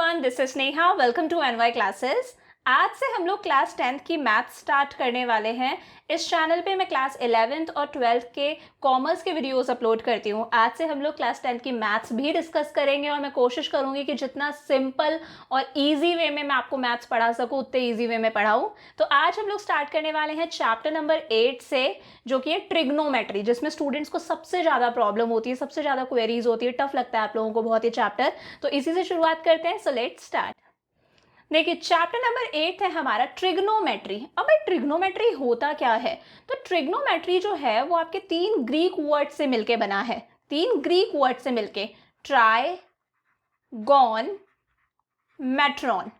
Everyone, this is Neha. Welcome to NY classes. आज से हम लोग क्लास 10th की मैथ स्टार्ट करने वाले हैं। इस चैनल पे मैं क्लास 11th और 12th के कॉमर्स के वीडियोस अपलोड करती हूँ। आज से हम लोग क्लास 10th की मैथ्स भी डिस्कस करेंगे और मैं कोशिश करूँगी कि जितना सिंपल और इजी वे में मैं आपको मैथ्स पढ़ा सकूँ उतने इजी वे में पढ़ाऊँ। तो आज हम लोग स्टार्ट करने वाले हैं चैप्टर नंबर 8 से, जो कि है ट्रिग्नोमेट्री, जिसमें स्टूडेंट्स को सबसे ज़्यादा प्रॉब्लम होती है, सबसे ज़्यादा क्वेरीज होती है, टफ लगता है आप लोगों को बहुत ये चैप्टर। तो इसी से शुरुआत करते हैं। So let's start. देखिए, चैप्टर नंबर 8 है हमारा ट्रिग्नोमेट्री। अब भाई ट्रिग्नोमेट्री होता क्या है? तो ट्रिग्नोमेट्री जो है वो आपके 3 ग्रीक वर्ड से मिलके बना है। 3 ग्रीक वर्ड से मिलके, ट्राई, गॉन, मेट्रॉन।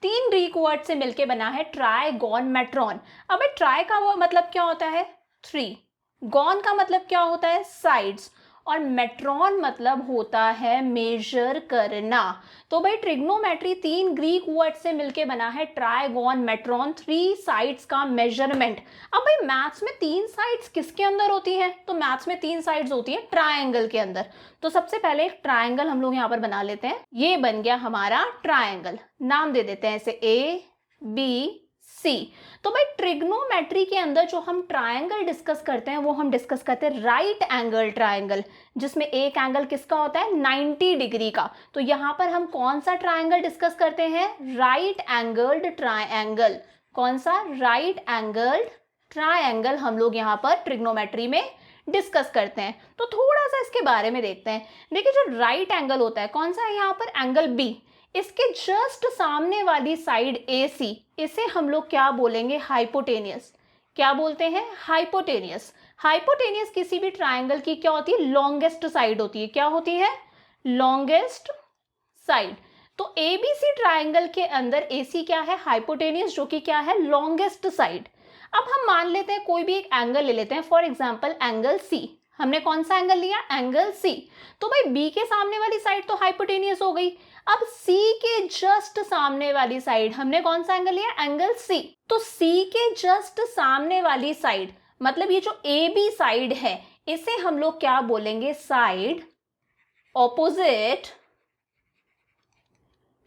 3 ग्रीक वर्ड से मिलके बना है ट्राई, गॉन, मेट्रॉन। अब ट्राई का वो मतलब क्या होता है? 3। गॉन का मतलब क्या होता है? साइड्स। और मेट्रॉन मतलब होता है मेजर करना। तो भाई ट्रिग्नोमेट्री 3 ग्रीक वर्ड से मिलके बना है ट्राई, गॉन, मेट्रॉन, 3 साइड्स का मेजरमेंट। अब भाई मैथ्स में 3 साइड्स किसके अंदर होती है? तो मैथ्स में 3 साइड्स होती है ट्रायंगल के अंदर। तो सबसे पहले एक ट्रायंगल हम लोग यहाँ पर बना लेते हैं। ये बन गया हमारा ट्रायंगल। नाम दे देते हैं इसे ए, बी, सी। तो भाई ट्रिग्नोमेट्री के अंदर जो हम ट्रायंगल डिस्कस करते हैं वो हम डिस्कस करते हैं राइट एंगल ट्रायंगल, जिसमें एक एंगल किसका होता है? 90 डिग्री का। तो यहाँ पर हम कौन सा ट्रायंगल डिस्कस करते हैं? Right angled triangle. कौन सा? राइट एंगल्ड ट्रायंगल हम लोग यहाँ पर ट्रिग्नोमेट्री में डिस्कस करते हैं। तो थोड़ा सा इसके बारे में देखते हैं। देखिए, जो राइट एंगल होता है कौन सा है यहाँ पर? Angle B. इसके जस्ट सामने वाली साइड AC, इसे हम लोग क्या बोलेंगे? हाइपोटेनियस। क्या बोलते हैं? हाइपोटेनियस। हाइपोटेनियस किसी भी ट्रायंगल की क्या होती है? लॉन्गेस्ट साइड होती है। क्या होती है? Longest side. तो ABC ट्रायंगल के अंदर AC क्या है? हाइपोटेनियस, जो कि क्या है? Longest side. अब हम मान लेते हैं कोई भी एक एंगल ले लेते हैं, फॉर एग्जाम्पल एंगल C। हमने कौन सा एंगल लिया? Angle C। तो भाई B के सामने वाली साइड तो हाइपोटेनियस हो गई। अब C के जस्ट सामने वाली साइड हमने कौन सा एंगल लिया? Angle C। तो C के जस्ट सामने वाली साइड, मतलब ये जो AB साइड है, इसे हम लोग क्या बोलेंगे? Side opposite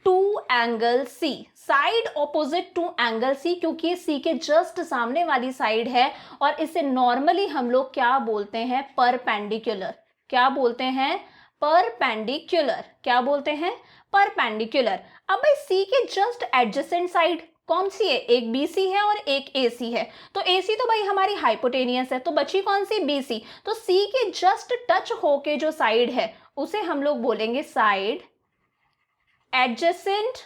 to angle C। Side opposite to angle C, क्योंकि ये C के जस्ट सामने वाली साइड है और इसे नॉर्मली हम लोग क्या बोलते हैं? परपेंडिकुलर। क्या बोलते हैं? परपेंडिकुलर। क्या बोलते हैं? परपेंडिकुलर। अब भाई C के जस्ट एडजेसेंट साइड कौन सी है? एक BC है और एक AC है। तो AC तो भाई हमारी हाइपोटेनियस है, तो बची कौन सी? BC। तो C के जस्ट टच होके जो साइड है उसे हम लोग बोलेंगे side adjacent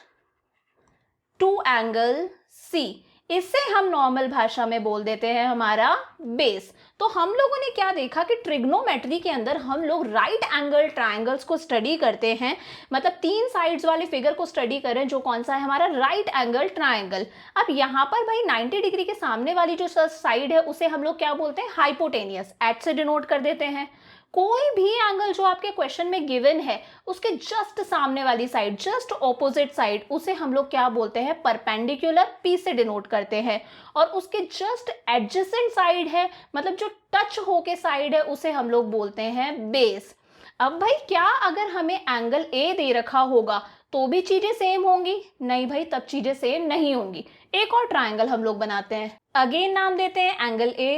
to angle C। इसे हम नॉर्मल भाषा में बोल देते हैं हमारा बेस। तो हम लोगों ने क्या देखा कि ट्रिग्नोमेट्री के अंदर हम लोग राइट एंगल ट्रायंगल्स को स्टडी करते हैं, मतलब 3 साइड्स वाले फिगर को स्टडी करें, जो कौन सा है? हमारा राइट एंगल ट्रायंगल। अब यहाँ पर भाई 90 डिग्री के सामने वाली जो साइड है उसे हम लोग क्या बोलते हैं? हाइपोटेनियस। एच से डिनोट कर देते हैं। कोई भी एंगल जो आपके क्वेश्चन में गिवन है उसके जस्ट सामने वाली साइड, जस्ट ऑपोजिट साइड, उसे हम लोग क्या बोलते हैं? परपेंडिकुलर। P से डिनोट करते हैं। और उसके जस्ट एडजेसेंट साइड है, मतलब जो टच होके साइड है, उसे हम लोग बोलते हैं बेस। अब भाई क्या अगर हमें एंगल A दे रखा होगा तो भी चीजें सेम होंगी? नहीं भाई, तब चीजें सेम नहीं होंगी। एक और ट्रायंगल हम लोग बनाते हैं। अगेन नाम देते हैं angle A,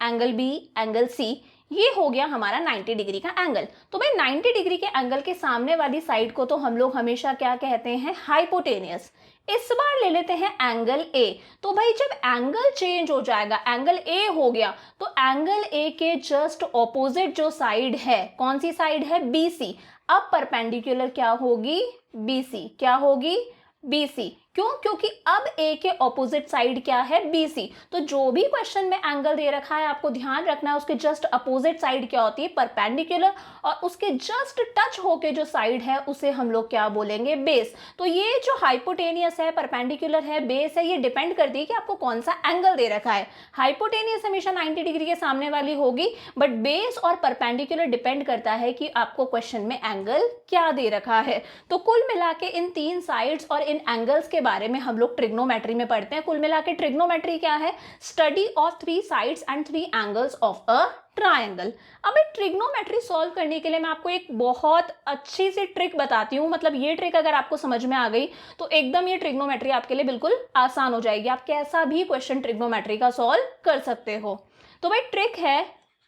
angle B, angle C। ये हो गया हमारा 90 डिग्री का एंगल। तो भाई 90 डिग्री के एंगल के सामने वाली साइड को तो हम लोग हमेशा क्या कहते हैं? हाइपोटेनियस। इस बार ले लेते हैं एंगल A। तो भाई जब एंगल चेंज हो जाएगा, एंगल A हो गया, तो एंगल A के जस्ट ऑपोजिट जो साइड है, कौन सी साइड है? BC। अब परपेंडिकुलर क्या होगी? BC। क्या होगी? BC। क्यों? क्योंकि अब A के ऑपोजिट साइड क्या है? BC। तो जो भी क्वेश्चन में एंगल दे रखा है आपको ध्यान रखना है उसके जस्ट अपोजिट साइड क्या होती है? परपेंडिकुलर। और उसके जस्ट टच होके जो साइड है उसे हम लोग क्या बोलेंगे? बेस। तो ये जो हाइपोटेनियस है, परपेंडिकुलर है, बेस है, ये डिपेंड करती है कि आपको कौन सा एंगल दे रखा है। हाइपोटेनियस हमेशा 90 डिग्री के सामने वाली होगी, बट बेस और परपेंडिकुलर डिपेंड करता है कि आपको क्वेश्चन में एंगल क्या दे रखा है। तो कुल मिला के इन 3 साइड्स और इन एंगल्स के बारे में हम लोग ट्रिग्नोमेट्री में पढ़ते हैं। कुल मिला के ट्रिग्नोमेट्री क्या है? Study of 3 sides and 3 angles of a triangle. अब एक ट्रिग्नोमेट्री सॉल्व करने के लिए मैं आपको एक बहुत अच्छी सी ट्रिक बताती हूँ। मतलब ये ट्रिक अगर आपको समझ में आ गई तो एकदम ये ट्रिग्नोमेट्री आपके लिए बिल्कुल आसान हो जाएगी। आप कैसा भी क्वेश्चन ट्रिग्नोमेट्री का सॉल्व कर सकते हो। तो भाई ट्रिक है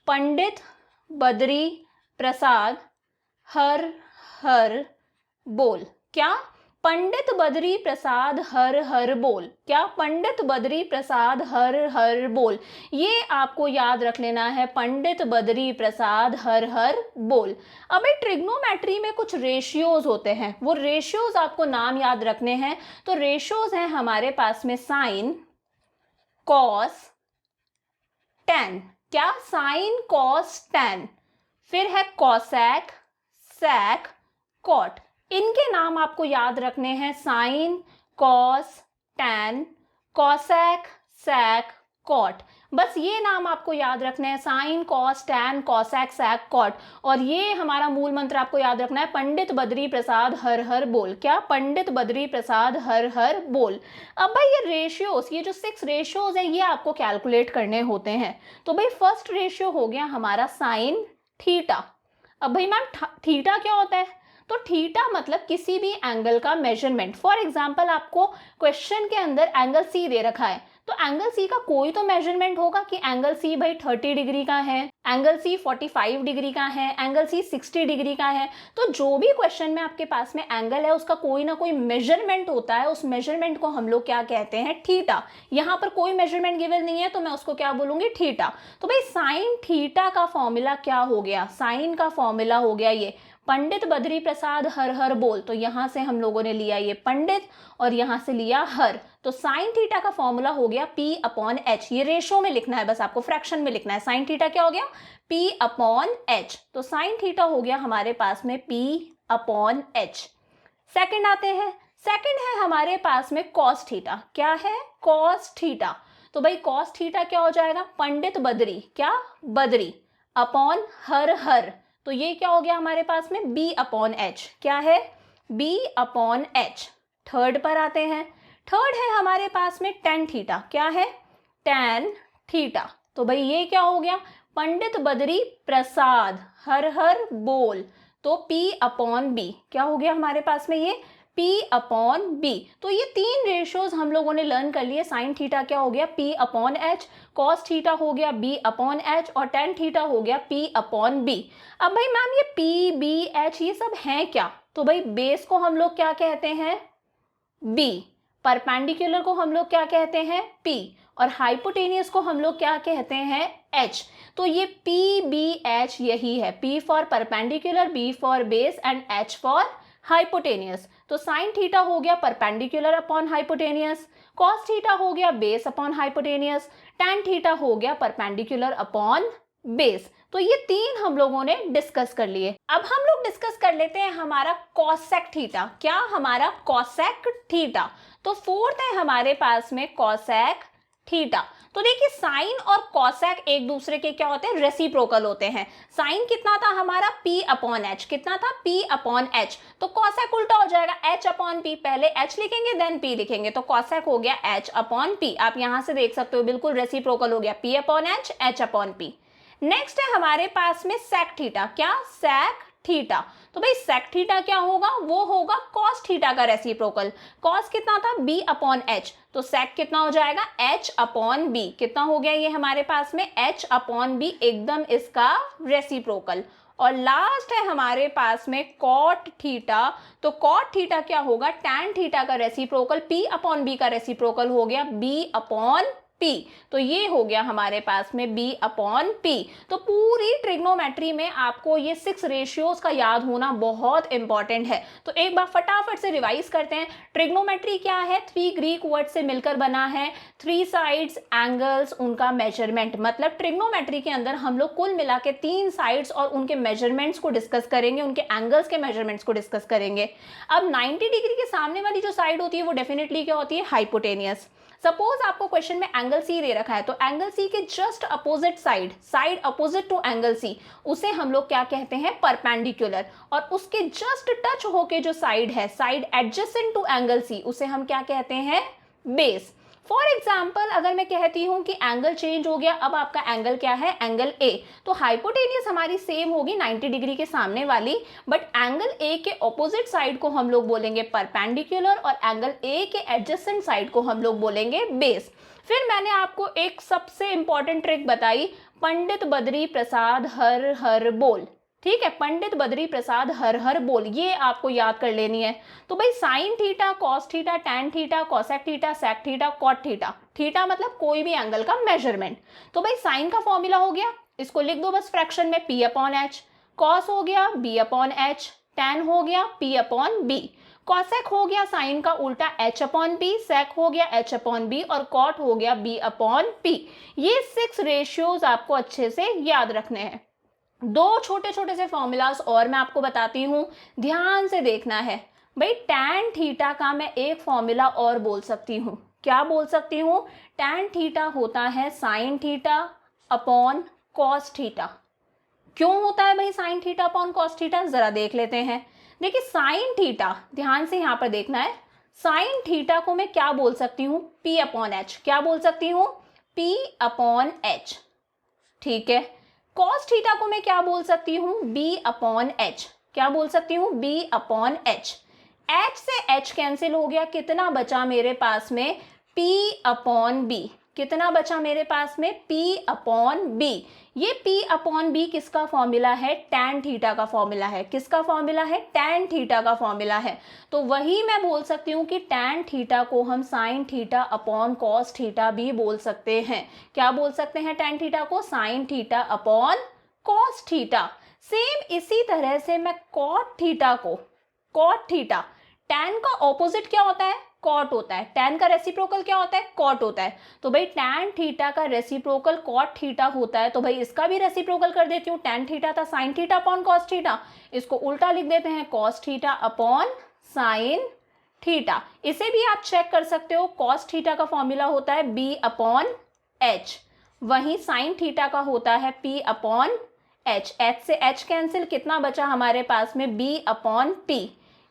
पंडित बद्री प्रसाद हर हर बोल। क्या? पंडित बद्री प्रसाद हर हर बोल। क्या? पंडित बद्री प्रसाद हर हर बोल। ये आपको याद रख लेना है, पंडित बद्री प्रसाद हर हर बोल। अब ट्रिग्नोमेट्री में कुछ रेशियोज होते हैं, वो रेशियोज आपको नाम याद रखने हैं। तो रेशियोज हैं हमारे पास में साइन, कॉस, टैन। क्या? Sine, cos, tan. फिर है कॉसेक, सेक, कॉट। इनके नाम आपको याद रखने हैं, sine, cos, tan, cosec, sec, cot. बस ये नाम आपको याद रखने हैं, sine, cos, tan, cosec, sec, cot. और ये हमारा मूल मंत्र आपको याद रखना है, पंडित बद्री प्रसाद हर हर बोल। क्या? पंडित बद्री प्रसाद हर हर बोल। अब भाई ये रेशियोज, ये जो 6 रेशियोज हैं ये आपको कैलकुलेट करने होते हैं। तो भाई फर्स्ट रेशियो हो गया हमारा साइन थीटा। अब भाई मैम थीटा क्या होता है? तो थीटा मतलब किसी भी एंगल का मेजरमेंट। फॉर एग्जांपल आपको क्वेश्चन के अंदर एंगल सी दे रखा है, तो एंगल सी का कोई तो मेजरमेंट होगा कि एंगल सी भाई 30 डिग्री का है, एंगल सी 45 डिग्री का है, एंगल सी 60 डिग्री का है। तो जो भी क्वेश्चन में आपके पास में एंगल है उसका कोई ना कोई मेजरमेंट होता है, उस मेजरमेंट को हम लोग क्या कहते हैं? थीटा। यहाँ पर कोई मेजरमेंट गिवन नहीं है तो मैं उसको क्या बोलूंगी? थीटा। तो भाई साइन थीटा का फॉर्मूला क्या हो गया? साइन का फॉर्मूला हो गया ये पंडित बद्री प्रसाद हर हर बोल। तो यहां से हम लोगों ने लिया ये पंडित और यहां से लिया हर। तो साइन थीटा का फॉर्मूला हो गया P अपॉन H। ये रेशो में लिखना है, बस आपको फ्रैक्शन में लिखना है। साइन थीटा क्या हो गया? P upon H। तो साइन थीटा हो गया हमारे पास में P अपॉन H। सेकंड आते हैं, सेकंड है हमारे पास में कॉस थीटा। क्या है? Cos theta. तो भाई कॉस थीटा क्या हो जाएगा? पंडित बद्री, क्या? बद्री अपॉन हर हर। तो ये क्या हो गया हमारे पास में? B upon H। क्या है? B upon H। थर्ड पर आते हैं, थर्ड है हमारे पास में टेन थीटा। क्या है? Tan theta. तो भाई ये क्या हो गया? पंडित बद्री प्रसाद हर हर बोल। तो P अपॉन B क्या हो गया हमारे पास में? ये P अपॉन B। तो ये 3 रेशियोज हम लोगों ने लर्न कर लिए। साइन थीटा क्या हो गया? P upon H, cos theta हो गया B अपॉन H और टेन थीटा हो गया P अपॉन B। अब भाई मैम ये P, B, H ये सब हैं क्या? तो भाई बेस को हम लोग क्या कहते हैं? B, परपेंडिकुलर को हम लोग क्या कहते हैं? P और हाइपोटेनियस को हम लोग क्या कहते हैं? H। तो ये P, B, H यही है, P for perpendicular, B for base and H for hypotenuse. तो साइन थीटा हो गया perpendicular upon hypotenuse, cos theta हो गया base upon hypotenuse, tan theta हो गया परपेंडिकुलर अपॉन बेस। तो ये 3 हम लोगों ने डिस्कस कर लिए। अब हम लोग डिस्कस कर लेते हैं हमारा कॉसेक थीटा। क्या? हमारा कॉसेक थीटा। तो फोर्थ है हमारे पास में कॉसेक थीटा। तो देखिए साइन और कॉसेक एक दूसरे के क्या होते हैं? रेसिप्रोकल होते हैं। साइन कितना था हमारा? P upon H। कितना था? P upon H। तो कॉसेक उल्टा हो जाएगा, H अपॉन P। पहले H लिखेंगे देन P लिखेंगे, तो कॉसेक हो गया H अपॉन P। आप यहां से देख सकते हो बिल्कुल रेसिप्रोकल हो गया, P upon H, H upon P। Next है हमारे पास में सेक थीटा। क्या? Sec theta. तो भाई सेक थीटा क्या होगा? वो होगा कॉस थीटा का रेसिप्रोकल। कॉस कितना था? B upon H। तो सेक कितना हो जाएगा? H upon B। कितना हो गया ये हमारे पास में? H अपॉन B, एकदम इसका रेसिप्रोकल। और लास्ट है हमारे पास में कॉट थीटा। तो कॉट थीटा क्या होगा? टैन थीटा का रेसिप्रोकल, P अपॉन B का रेसिप्रोकल हो गया B अपॉन P। तो ये हो गया हमारे पास में B अपॉन P। तो पूरी ट्रिग्नोमेट्री में आपको ये 6 रेशियोज का याद होना बहुत इंपॉर्टेंट है। तो एक बार फटाफट से रिवाइज करते हैं। ट्रिग्नोमेट्री क्या है? 3 ग्रीक वर्ड से मिलकर बना है। 3 साइड्स, एंगल्स, उनका मेजरमेंट। मतलब ट्रिग्नोमेट्री के अंदर हम लोग कुल मिला के 3 साइड्स और उनके मेजरमेंट्स को डिस्कस करेंगे, उनके एंगल्स के मेजरमेंट्स को डिस्कस करेंगे। अब 90 डिग्री के सामने वाली जो साइड होती है वो डेफिनेटली क्या होती है? हाइपोटेनियस। सपोज आपको क्वेश्चन में एंगल सी दे रखा है, तो एंगल सी के just opposite side opposite to angle C, उसे हम लोग क्या कहते हैं, परपेंडिकुलर। और उसके जस्ट टच होके जो साइड है, side adjacent to angle C, उसे हम क्या कहते हैं, बेस। फॉर एग्जाम्पल अगर मैं कहती हूं कि एंगल चेंज हो गया, अब आपका एंगल क्या है, एंगल ए, तो हाइपोटेनियस हमारी सेम होगी 90 डिग्री के सामने वाली, बट एंगल ए के ऑपोजिट साइड को हम लोग बोलेंगे परपेंडिकुलर और एंगल ए के एडजेसेंट साइड को हम लोग बोलेंगे बेस। फिर मैंने आपको एक सबसे इंपॉर्टेंट ट्रिक बताई, पंडित बद्री प्रसाद हर हर बोल, ठीक है, पंडित बद्री प्रसाद हर हर बोल, ये आपको याद कर लेनी है। तो भाई sine theta, cos theta, tan theta, cosec theta, sec theta, cot theta, theta मतलब कोई भी एंगल का मेजरमेंट। तो भाई साइन का फॉर्मूला हो गया, इसको लिख दो बस फ्रैक्शन में, पी अपॉन एच, कॉस हो गया बी अपॉन एच, टैन हो गया पी अपॉन बी, कॉसेक हो गया साइन का उल्टा एच अपॉन बी, सेक हो गया एच अपॉन बी, और कॉट हो गया बी अपॉन पी। ये 6 रेशियोज आपको अच्छे से याद रखने हैं। 2 छोटे छोटे से फॉर्मूलाज और मैं आपको बताती हूँ, ध्यान से देखना है। भाई टैन थीटा का मैं एक फॉर्मूला और बोल सकती हूँ, क्या बोल सकती हूँ, टैन थीटा होता है sine theta upon cos theta. क्यों होता है भाई sine theta upon cos theta, जरा देख लेते हैं। देखिए साइन थीटा, ध्यान से यहाँ पर देखना है, साइन थीटा को मैं क्या बोल सकती हूँ, पी अपॉन एच, क्या बोल सकती हूँ, पी अपॉन एच, ठीक है। कॉस थीटा को मैं क्या बोल सकती हूँ, बी अपॉन एच, क्या बोल सकती हूँ, बी अपॉन एच। एच से एच कैंसिल हो गया, कितना बचा मेरे पास में, पी अपॉन बी, कितना बचा मेरे पास में, पी अपॉन बी। ये पी अपॉन बी किसका फॉर्मूला है, टैन थीटा का फॉर्मूला है, किसका फॉर्मूला है, टैन थीटा का फॉर्मूला है। तो वही मैं बोल सकती हूँ कि टैन थीटा को हम sine theta upon cos theta भी बोल सकते हैं। क्या बोल सकते हैं टैन थीटा को, sine theta upon cos theta. Same इसी तरह से मैं कॉट थीटा को, कॉट थीटा, टैन का ऑपोजिट क्या होता है, कॉट होता है, टैन का रेसिप्रोकल क्या होता है, कॉट होता है। तो भाई टैन थीटा का रेसिप्रोकल कॉट थीटा होता है, तो भाई इसका भी रेसिप्रोकल कर देती हूँ, टैन थीटा था sine theta upon cos theta, इसको उल्टा लिख देते हैं, cos theta upon sine theta. इसे भी आप चेक कर सकते हो, कॉस थीटा का फॉर्मूला होता है बी अपॉन एच, वहीं साइन थीटा का होता है पी अपॉन एच। एच से एच कैंसिल, कितना बचा हमारे पास में, बी अपॉन पी,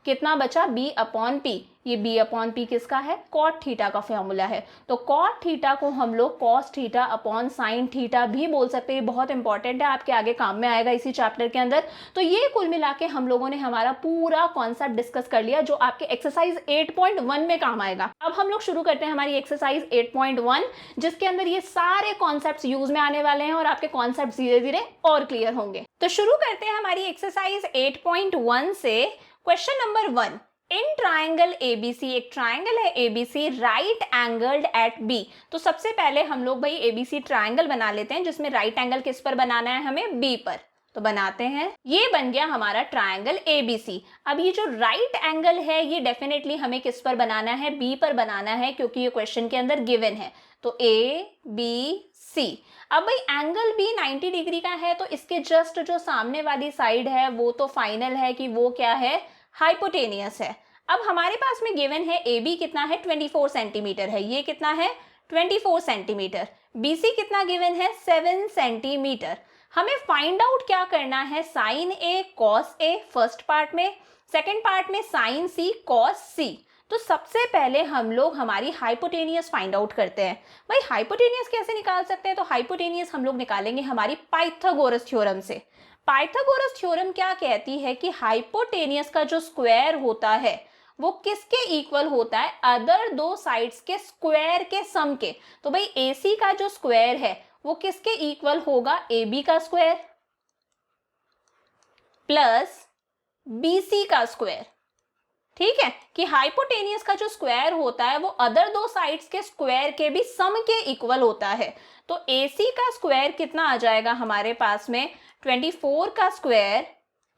कितना बचा, बी अपॉन पी। ये बी अपॉन पी किसका है, कॉट थीटा का फॉर्मूला है। तो कॉट थीटा को हम लोग cos theta upon sine theta भी बोल सकते हैं। ये बहुत इंपॉर्टेंट है, आपके आगे काम में आएगा इसी चैप्टर के अंदर। तो ये कुल मिला के हम लोगों ने हमारा पूरा कॉन्सेप्ट डिस्कस कर लिया, जो आपके एक्सरसाइज 8.1 में काम आएगा। अब हम लोग शुरू करते हैं हमारी एक्सरसाइज 8.1, जिसके अंदर ये सारे कॉन्सेप्ट यूज में आने वाले हैं और आपके कॉन्सेप्ट धीरे धीरे और क्लियर होंगे। तो शुरू करते हैं हमारी एक्सरसाइज 8.1 से। Question number 1, in triangle ABC, एक ट्राइंगल है ABC, right angled at B. तो सबसे पहले हम लोग भाई एबीसी ट्राइंगल बना लेते हैं, जिसमें राइट एंगल किस पर बनाना है हमें, बी पर। तो बनाते हैं, ये बन गया हमारा ट्राइंगल एबीसी। अब ये जो राइट एंगल है ये डेफिनेटली हमें किस पर बनाना है, बी पर बनाना है, क्योंकि ये क्वेश्चन के अंदर गिवन है। तो ए बी सी। अब भाई एंगल बी 90 डिग्री का है, तो इसके जस्ट जो सामने वाली साइड है वो तो फाइनल है कि वो क्या है, हाइपोटेनियस है। अब हमारे पास में गिवन है ए बी कितना है, 24 सेंटीमीटर है, ये कितना है, 24 सेंटीमीटर। बी सी कितना गिवन है, 7 सेंटीमीटर। हमें फाइंड आउट क्या करना है, sign A cos A first part में, सेकेंड पार्ट में साइन सी कॉस सी। तो सबसे पहले हम लोग हमारी हाइपोटेनियस फाइंड आउट करते हैं। भाई हाइपोटेनियस कैसे निकाल सकते हैं, तो हाइपोटेनियस हम लोग निकालेंगे हमारी पाइथागोरस थ्योरम से। पाइथागोरस थ्योरम क्या कहती है कि हाइपोटेनियस का जो स्क्वायर होता है वो किसके इक्वल होता है, अदर दो साइड्स के स्क्वायर के सम के। तो भाई AC का जो स्क्वायर है वो किसके इक्वल होगा, AB का स्क्वायर प्लस BC का स्क्वायर। ठीक है, कि हाइपोटेनियस का जो स्क्वायर होता है वो अदर दो साइड्स के स्क्वायर के भी सम के इक्वल होता है। तो AC का स्क्वायर कितना आ जाएगा हमारे पास में, 24 का स्क्वायर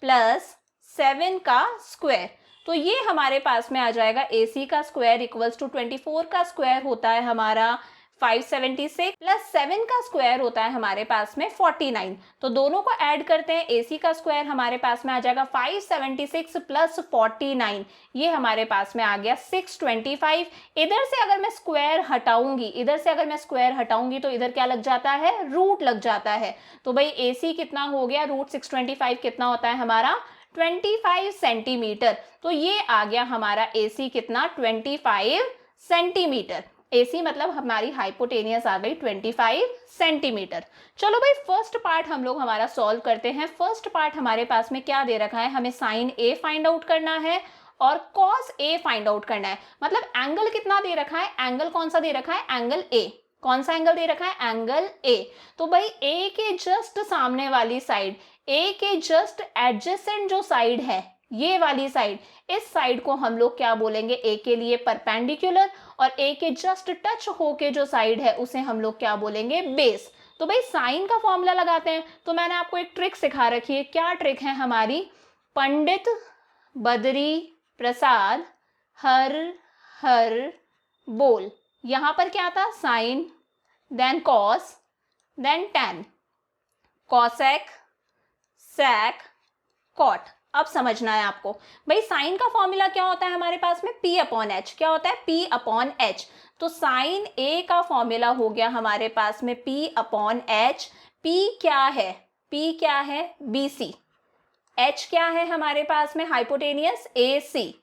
प्लस 7 का स्क्वायर। तो ये हमारे पास में आ जाएगा AC का स्क्वायर इक्वल्स टू 24 का स्क्वायर होता है हमारा 576 प्लस 7 का स्क्वायर होता है हमारे पास में 49। तो दोनों को ऐड करते हैं, AC का स्क्वायर हमारे पास में आ जाएगा 576 प्लस 49, ये हमारे पास में आ गया 625। इधर से अगर मैं स्क्वायर हटाऊंगी तो इधर क्या लग जाता है, रूट लग जाता है। तो भाई AC कितना हो गया, रूट 625 कितना होता है हमारा 25 सेंटीमीटर। तो ये आ गया हमारा AC कितना 25 सेंटीमीटर। AC मतलब हमारी हाइपोटेनियस आ गई 25 सेंटीमीटर। चलो भाई फर्स्ट पार्ट हम लोग हमारा सॉल्व करते हैं। फर्स्ट पार्ट हमारे पास में क्या दे रखा है, हमें साइन A फाइंड आउट करना है और कॉस A फाइंड आउट करना है। मतलब एंगल कितना दे रखा है, एंगल कौन सा दे रखा है, एंगल A। कौन सा एंगल दे रखा है, एंगल A। तो भाई A के जस्ट सामने वाली साइड, A के जस्ट एडजेसेंट जो साइड है, ये वाली साइड, इस साइड को हम लोग क्या बोलेंगे, A के लिए परपेंडिकुलर, और A के जस्ट टच होके जो साइड है उसे हम लोग क्या बोलेंगे, बेस। तो भाई साइन का फॉर्मूला लगाते हैं। तो मैंने आपको एक ट्रिक सिखा रखी है। क्या ट्रिक है हमारी, पंडित बद्री प्रसाद हर हर बोल। यहां पर क्या था, sine, then cos, then tan, cosec, sec, cot. अब समझना है आपको भाई साइन का फॉर्मूला क्या होता है हमारे पास में, P अपॉन H। क्या होता है, P अपॉन H। तो साइन A का फॉर्मूला हो गया हमारे पास में P अपॉन H। P क्या है, P क्या है, BC। H क्या है हमारे पास में, हाइपोटेनियस AC।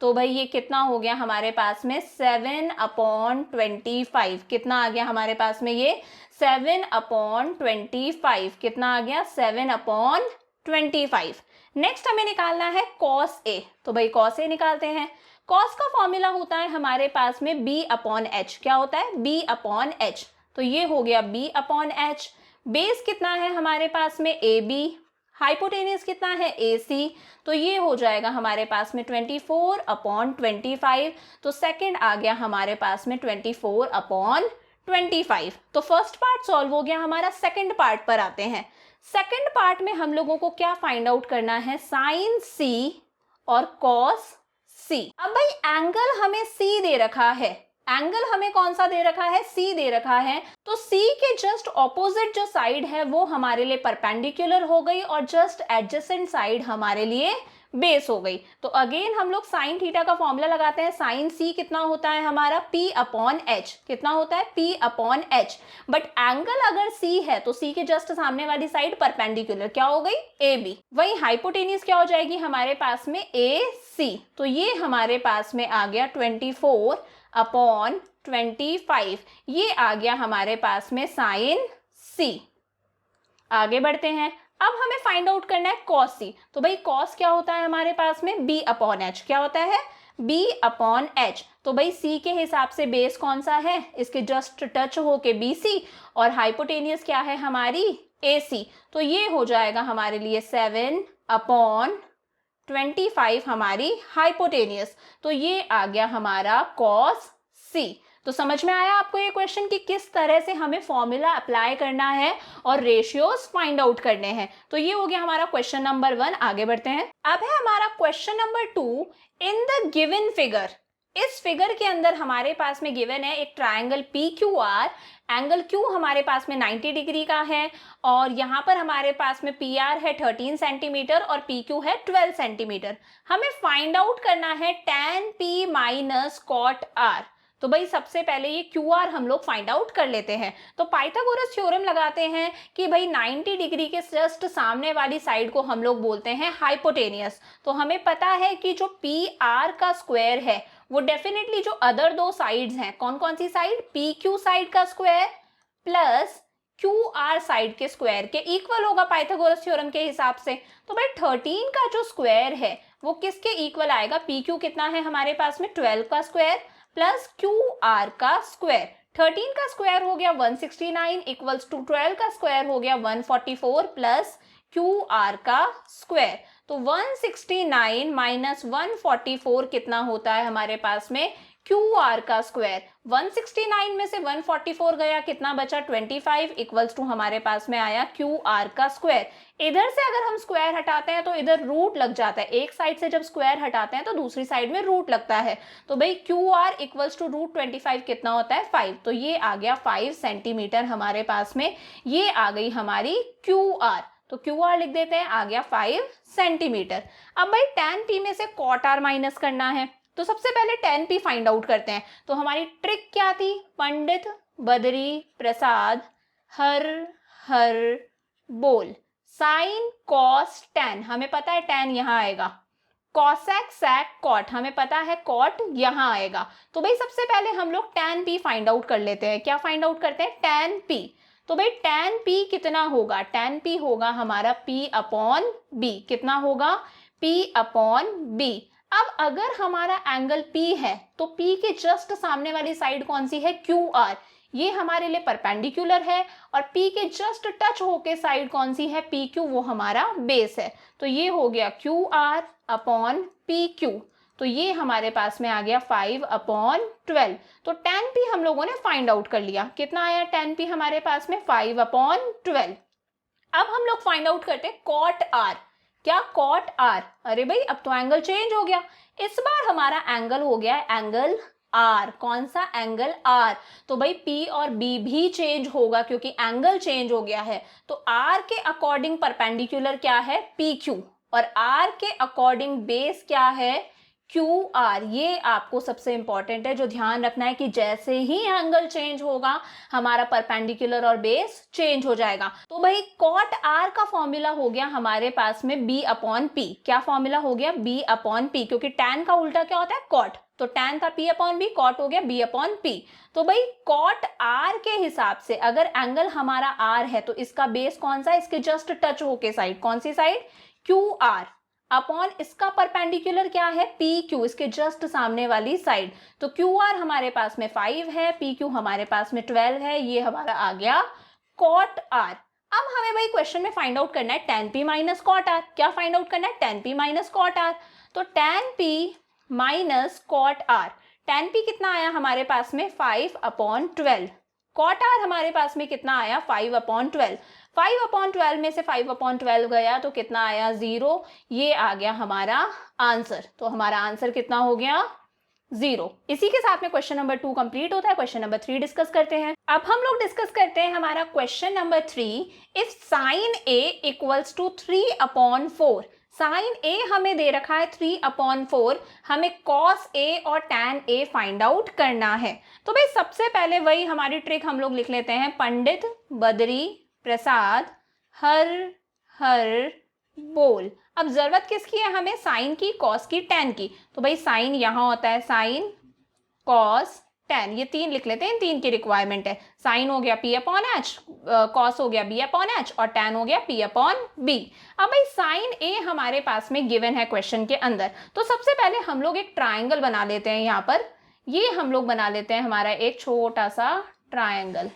तो भाई ये कितना हो गया हमारे पास में 7/25। कितना आ गया हमारे पास में, ये 7/25 कितना आ गया, 7/25। नेक्स्ट हमें निकालना है कॉस A। तो भाई कॉस A निकालते हैं। कॉस का फॉर्मूला होता है हमारे पास में B अपॉन H। क्या होता है, B अपॉन H। तो ये हो गया B अपॉन H। बेस कितना है हमारे पास में, AB। हाइपोटेनियस कितना है, AC। तो ये हो जाएगा हमारे पास में 24/25। तो सेकंड आ गया हमारे पास में 24/25। तो फर्स्ट पार्ट सॉल्व हो गया हमारा। सेकंड पार्ट पर आते हैं। सेकंड पार्ट में हम लोगों को क्या फाइंड आउट करना है, साइन C और कॉस C। अब भाई एंगल हमें C दे रखा है, एंगल हमें कौन सा दे रखा है, C दे रखा है। तो C के जस्ट ऑपोजिट जो साइड है वो हमारे लिए परपेंडिकुलर हो गई और जस्ट एडजेसेंट साइड हमारे लिए बेस हो गई। तो अगेन हम लोग साइन थीटा का फॉर्मूला लगाते हैं। साइन C कितना होता है हमारा, P अपॉन H। कितना होता है, P upon H। But angle अगर C है तो C के जस्ट सामने वाली साइड परपेंडिकुलर क्या हो गई, AB। वही हाइपोटेनियस क्या हो जाएगी हमारे पास में, AC। तो ये हमारे पास में आ गया 24/25। ये आ गया हमारे पास में साइन C। आगे बढ़ते हैं। अब हमें फाइंड आउट करना है कॉस C। तो भाई कॉस क्या होता है हमारे पास में, B अपॉन H। क्या होता है, B अपॉन H। तो भाई C के हिसाब से बेस कौन सा है, इसके जस्ट टच होके BC, और हाइपोटेनियस क्या है हमारी, AC। तो ये हो जाएगा हमारे लिए 7/25 हमारी हाइपोटेनियस। तो ये आ गया हमारा कॉस C। तो समझ में आया आपको ये क्वेश्चन कि किस तरह से हमें फॉर्मूला अप्लाई करना है और रेशियोज फाइंड आउट करने हैं। तो ये हो गया हमारा क्वेश्चन नंबर 1। आगे बढ़ते हैं। अब है हमारा question number 2। In the given figure, इस फिगर के अंदर हमारे पास में गिवन है एक ट्राइंगल PQR। एंगल Q हमारे पास में 90 डिग्री का है और यहाँ पर हमारे पास में PR है 13 सेंटीमीटर और PQ है 12 सेंटीमीटर। हमें फाइंड आउट करना है tan P minus cot R। तो भाई सबसे पहले ये QR हम लोग फाइंड आउट कर लेते हैं। तो पाइथागोरस थ्योरम लगाते हैं कि भाई 90 डिग्री के जस्ट सामने वाली साइड को हम लोग बोलते हैं हाइपोटेनियस। तो हमें पता है कि जो PR का स्क्वायर है वो डेफिनेटली जो अदर दो साइड्स हैं, कौन कौन सी साइड, PQ साइड का स्क्वायर प्लस QR साइड के स्क्वायर के इक्वल होगा पाइथागोरस थ्योरम के हिसाब से। तो भाई 13 का जो स्क्वायर है वो किसके इक्वल आएगा, PQ कितना है हमारे पास में 12 का स्क्वायर प्लस QR का स्क्वायर। 13 का स्क्वायर हो गया 169 इक्वल्स टू 12 का स्क्वायर हो गया 144 प्लस QR का स्क्वायर। तो 169 माइनस 144 कितना होता है हमारे पास में, क्यू आर का स्क्वायर। 169 में से 144 गया, कितना बचा 25 इक्वल्स टू हमारे पास में आया क्यू आर का स्क्वायर। इधर से अगर हम स्क्वायर हटाते हैं तो इधर रूट लग जाता है, एक साइड से जब स्क्वायर हटाते हैं तो दूसरी साइड में रूट लगता है। तो भाई Q R equals to root 25 कितना होता है 5, तो ये आ गया 5 सेंटीमीटर हमारे पास में, ये आ गई हमारी क्यू आर। तो क्यू आर लिख देते हैं, आ गया 5 सेंटीमीटर। अब भाई tan p में से cot r माइनस करना है, तो सबसे पहले tan p फाइंड आउट करते हैं। तो हमारी ट्रिक क्या थी, पंडित बद्री प्रसाद हर हर बोल, साइन कॉस tan, हमें पता है tan यहाँ आएगा, कॉसेक सेक कॉट, हमें पता है कॉट यहाँ आएगा। तो भाई सबसे पहले हम लोग tan p फाइंड आउट कर लेते हैं। क्या फाइंड आउट करते हैं, tan p। तो भाई tan p कितना होगा, tan p होगा हमारा p अपॉन b, कितना होगा p अपॉन b। अब अगर हमारा एंगल p है तो p के जस्ट सामने वाली साइड कौन सी है, क्यू आर, ये हमारे लिए परपेंडिकुलर है, और p के जस्ट टच होके साइड कौन सी है, पी क्यू, वो हमारा बेस है। तो ये हो गया Q R upon P Q, तो ये हमारे पास में आ गया 5 अपॉन 12। तो tan p हम लोगों ने फाइंड आउट कर लिया, कितना आया tan p हमारे पास में 5 अपॉन 12। अब हम लोग फाइंड आउट करते हैं cot r। क्या cot r, अरे भाई अब तो एंगल चेंज हो गया, इस बार हमारा एंगल हो गया एंगल R। कौन सा एंगल R, तो भाई P और B भी चेंज होगा क्योंकि एंगल चेंज हो गया है। तो R के अकॉर्डिंग परपेंडिकुलर क्या है, PQ, और R के अकॉर्डिंग बेस क्या है, QR। ये आपको सबसे इंपॉर्टेंट है, जो ध्यान रखना है कि जैसे ही एंगल चेंज होगा हमारा परपेंडिकुलर और बेस चेंज हो जाएगा। तो भाई cot R का फॉर्मूला हो गया हमारे पास में B अपॉन P। क्या फॉर्मूला हो गया, B अपॉन P, क्योंकि tan का उल्टा क्या होता है, cot, तो tan था P अपॉन B, cot हो गया B अपॉन P। तो भाई cot R के हिसाब से अगर एंगल हमारा R है तो इसका बेस कौन सा है, इसके जस्ट टच होके साइड, कौन सी साइड, QR, अपॉन इसका परपेंडिकुलर क्या है, PQ, इसके जस्ट सामने वाली साइड। तो QR हमारे पास में 5 है, PQ हमारे पास में 12 है, ये हमारा आ गया cot R। अब हमें भाई क्वेश्चन में फाइंड आउट करना है tan p minus cot r। क्या फाइंड आउट करना है, tan p minus cot r। तो tan p minus cot r, tan p कितना आया हमारे पास में 5 अपॉन 12, cot r हमारे पास में कितना आया 5 अपॉन 12। 5 अपॉन 12 में से 5 अपॉन 12 गया तो कितना आया 0, ये आ गया हमारा आंसर। तो हमारा आंसर कितना हो गया 0। इसी के साथ में क्वेश्चन नंबर 2 कंप्लीट होता है। क्वेश्चन नंबर 3 डिस्कस करते हैं। अब हम लोग डिस्कस करते हैं हमारा question number 3, if sine a equals to 3 upon 4। Sine a हमें दे रखा है 3 अपॉन 4, हमें cos a और tan a फाइंड आउट करना है। तो भाई सबसे पहले वही हमारी ट्रिक हम लोग लिख लेते हैं, पंडित बद्री प्रसाद हर हर बोल। अब जरूरत किसकी है हमें, साइन की, कॉस की, tan की। तो भाई साइन यहाँ होता है साइन कॉस tan, ये 3 लिख लेते हैं, इन 3 की रिक्वायरमेंट है। साइन हो गया P अपॉन H, कॉस हो गया B अपॉन H, और tan हो गया P अपॉन B। अब भाई साइन A हमारे पास में गिवन है क्वेश्चन के अंदर। तो सबसे पहले हम लोग एक ट्राइंगल बना लेते हैं यहाँ पर, ये हम लोग बना लेते हैं हमारा एक छोटा सा ट्राइंगल,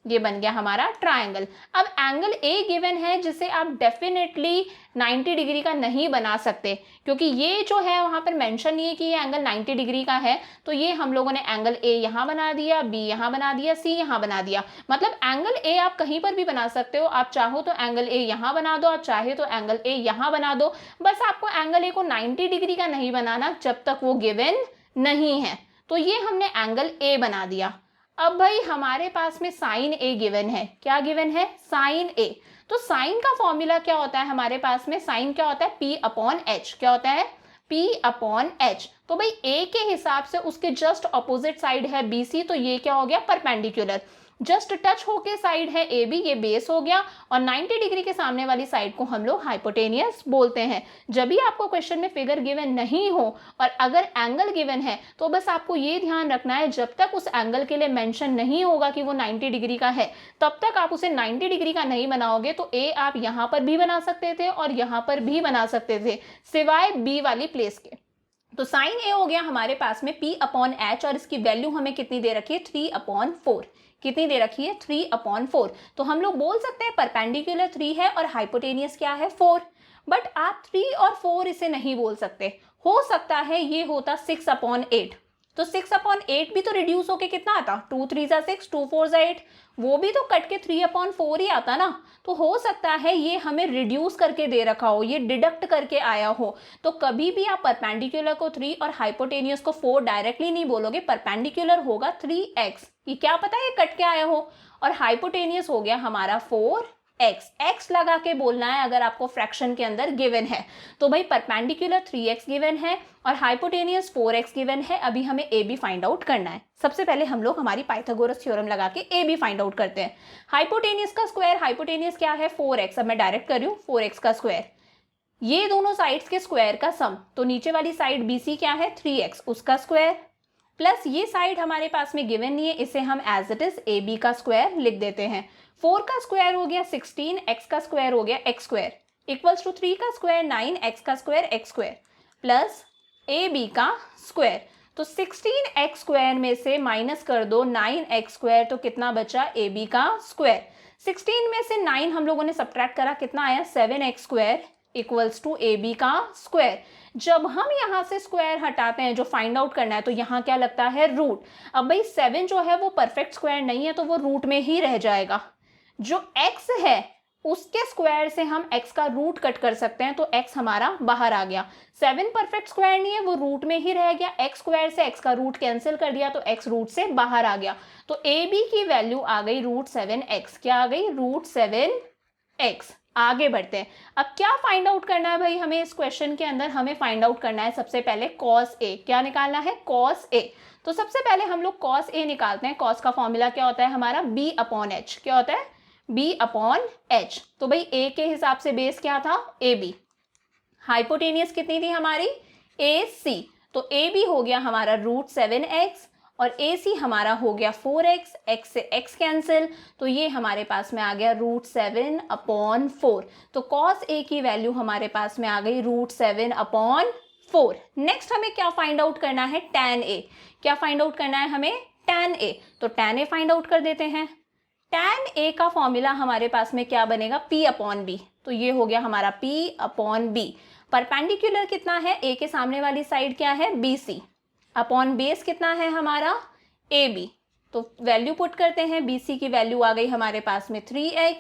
ये बन गया हमारा ट्राइंगल। अब एंगल ए गिवन है जिसे आप डेफिनेटली 90 डिग्री का नहीं बना सकते, क्योंकि ये जो है वहां पर मेंशन नहीं है कि ये एंगल 90 डिग्री का है। तो ये हम लोगों ने एंगल ए यहाँ बना दिया, बी यहाँ बना दिया, सी यहाँ बना दिया। मतलब एंगल ए आप कहीं पर भी बना सकते हो, आप चाहो तो एंगल ए यहाँ बना दो, आप चाहे तो एंगल ए यहाँ बना दो, बस आपको एंगल ए को 90 डिग्री का नहीं बनाना जब तक वो गिवन नहीं है। तो ये हमने एंगल ए बना दिया। अब भाई हमारे पास में साइन ए गिवन है, क्या गिवन है, साइन ए। तो साइन का फॉर्मूला क्या होता है हमारे पास में, साइन क्या होता है P अपॉन H, क्या होता है P अपॉन H। तो भाई A के हिसाब से उसके जस्ट ऑपोजिट साइड है BC, तो ये क्या हो गया परपेंडिकुलर, जस्ट टच होके साइड है AB, ये बेस हो गया, और 90 डिग्री के सामने वाली साइड को हम लोग हाइपोटेनियस बोलते हैं। जब भी आपको क्वेश्चन में फिगर गिवन नहीं हो और अगर एंगल गिवन है तो बस आपको ये ध्यान रखना है, जब तक उस एंगल के लिए मेंशन नहीं होगा कि वो 90 डिग्री का है तब तक आप उसे 90 डिग्री का नहीं बनाओगे। तो ए आप यहाँ पर भी बना सकते थे और यहाँ पर भी बना सकते थे, सिवाय बी वाली प्लेस के। तो साइन ए हो गया हमारे पास में P अपॉन H, और इसकी वैल्यू हमें कितनी दे रखी है 3 अपॉन 4। कितनी दे रखी है 3 अपॉन 4। तो हम लोग बोल सकते हैं परपेंडिकुलर 3 है और हाइपोटेनियस क्या है 4। बट आप 3 और 4 इसे नहीं बोल सकते, हो सकता है ये होता 6 अपॉन 8। तो 6/8 भी तो रिड्यूस होके कितना आता, 2 3 जा 6, 2 4 जा 8, वो भी तो कट के 3/4 ही आता ना। तो हो सकता है ये हमें रिड्यूस करके दे रखा हो, ये डिडक्ट करके आया हो। तो कभी भी आप परपेंडिकुलर को 3 और हाइपोटेनियस को 4 डायरेक्टली नहीं बोलोगे, परपेंडिकुलर होगा 3x, ये क्या पता है ये कट के आया हो, और हाइपोटेनियस हो गया हमारा 4x। x लगा के बोलना है अगर आपको फ्रैक्शन के अंदर गिवन है। तो भाई परपेंडिकुलर 3x गिवन है और हाइपोटेनियस 4x गिवन है। अभी हमें a b फाइंड आउट करना है। सबसे पहले हम लोग हमारी पाइथागोरस थ्योरम लगा के a b फाइंड आउट करते हैं। हाइपोटेनियस का स्क्वायर, हाइपोटेनियस क्या है 4x, अब मैं डायरेक्ट कर रही हूँ 4x का स्क्वायर, ये दोनों साइड्स के स्क्वायर का सम, तो नीचे वाली साइड BC क्या है 3x, उसका स्क्वायर, प्लस ये साइड हमारे पास में गिवन नहीं है, इसे हम एज इट इज AB का स्क्वायर लिख देते हैं। 4 का स्क्वायर हो गया 16, x का स्क्वायर हो गया x स्क्वायर, इक्वल्स टू 3 का स्क्वायर 9, x का square x square, plus AB का स्क्वायर। तो 16x स्क्वायर में से माइनस कर दो 9x स्क्वायर, तो कितना बचा AB का स्क्वायर। 16 में से 9 हम लोगों ने सब्ट्रैक्ट करा, कितना आया 7x square equals to AB का स्क्वायर। जब हम यहाँ से स्क्वायर हटाते हैं, जो फाइंड आउट करना है, तो यहाँ क्या लगता है रूट। अब भाई 7 जो है वो परफेक्ट स्क्वायर नहीं है, तो वो रूट में ही रह जाएगा। जो x है उसके स्क्वायर से हम x का रूट कट कर सकते हैं, तो x हमारा बाहर आ गया। 7 परफेक्ट स्क्वायर नहीं है, वो रूट में ही रह गया। x स्क्वायर से x का रूट कैंसिल कर दिया, तो x रूट से बाहर आ गया। तो AB की वैल्यू आ गई √7x। क्या आ गई √7x। आगे बढ़ते हैं। अब क्या फाइंड आउट करना है भाई हमें इस क्वेश्चन के अंदर, हमें फाइंड आउट करना है सबसे पहले cos A। क्या निकालना है cos A। तो सबसे पहले हम लोग cos A निकालते हैं। cos का फॉर्मूला क्या होता है हमारा B/H। क्या होता है B/H। तो भाई A के हिसाब से बेस क्या था AB, हाइपोटेनियस कितनी थी हमारी AC, तो AB हो गया हमारा √7x और AC हमारा हो गया 4x, x से x कैंसिल, तो ये हमारे पास में आ गया √7/4। तो cos A की वैल्यू हमारे पास में आ गई √7/4। नेक्स्ट हमें क्या फाइंड आउट करना है tan A। क्या फाइंड आउट करना है हमें tan A, तो tan A फाइंड आउट कर देते हैं। tan A का फॉर्मूला हमारे पास में क्या बनेगा P/B, तो ये हो गया हमारा P/B। परपेंडिकुलर कितना है A के सामने वाली साइड क्या है BC, अपॉन बेस कितना है हमारा AB, तो वैल्यू पुट करते हैं। BC की वैल्यू आ गई हमारे पास में 3x,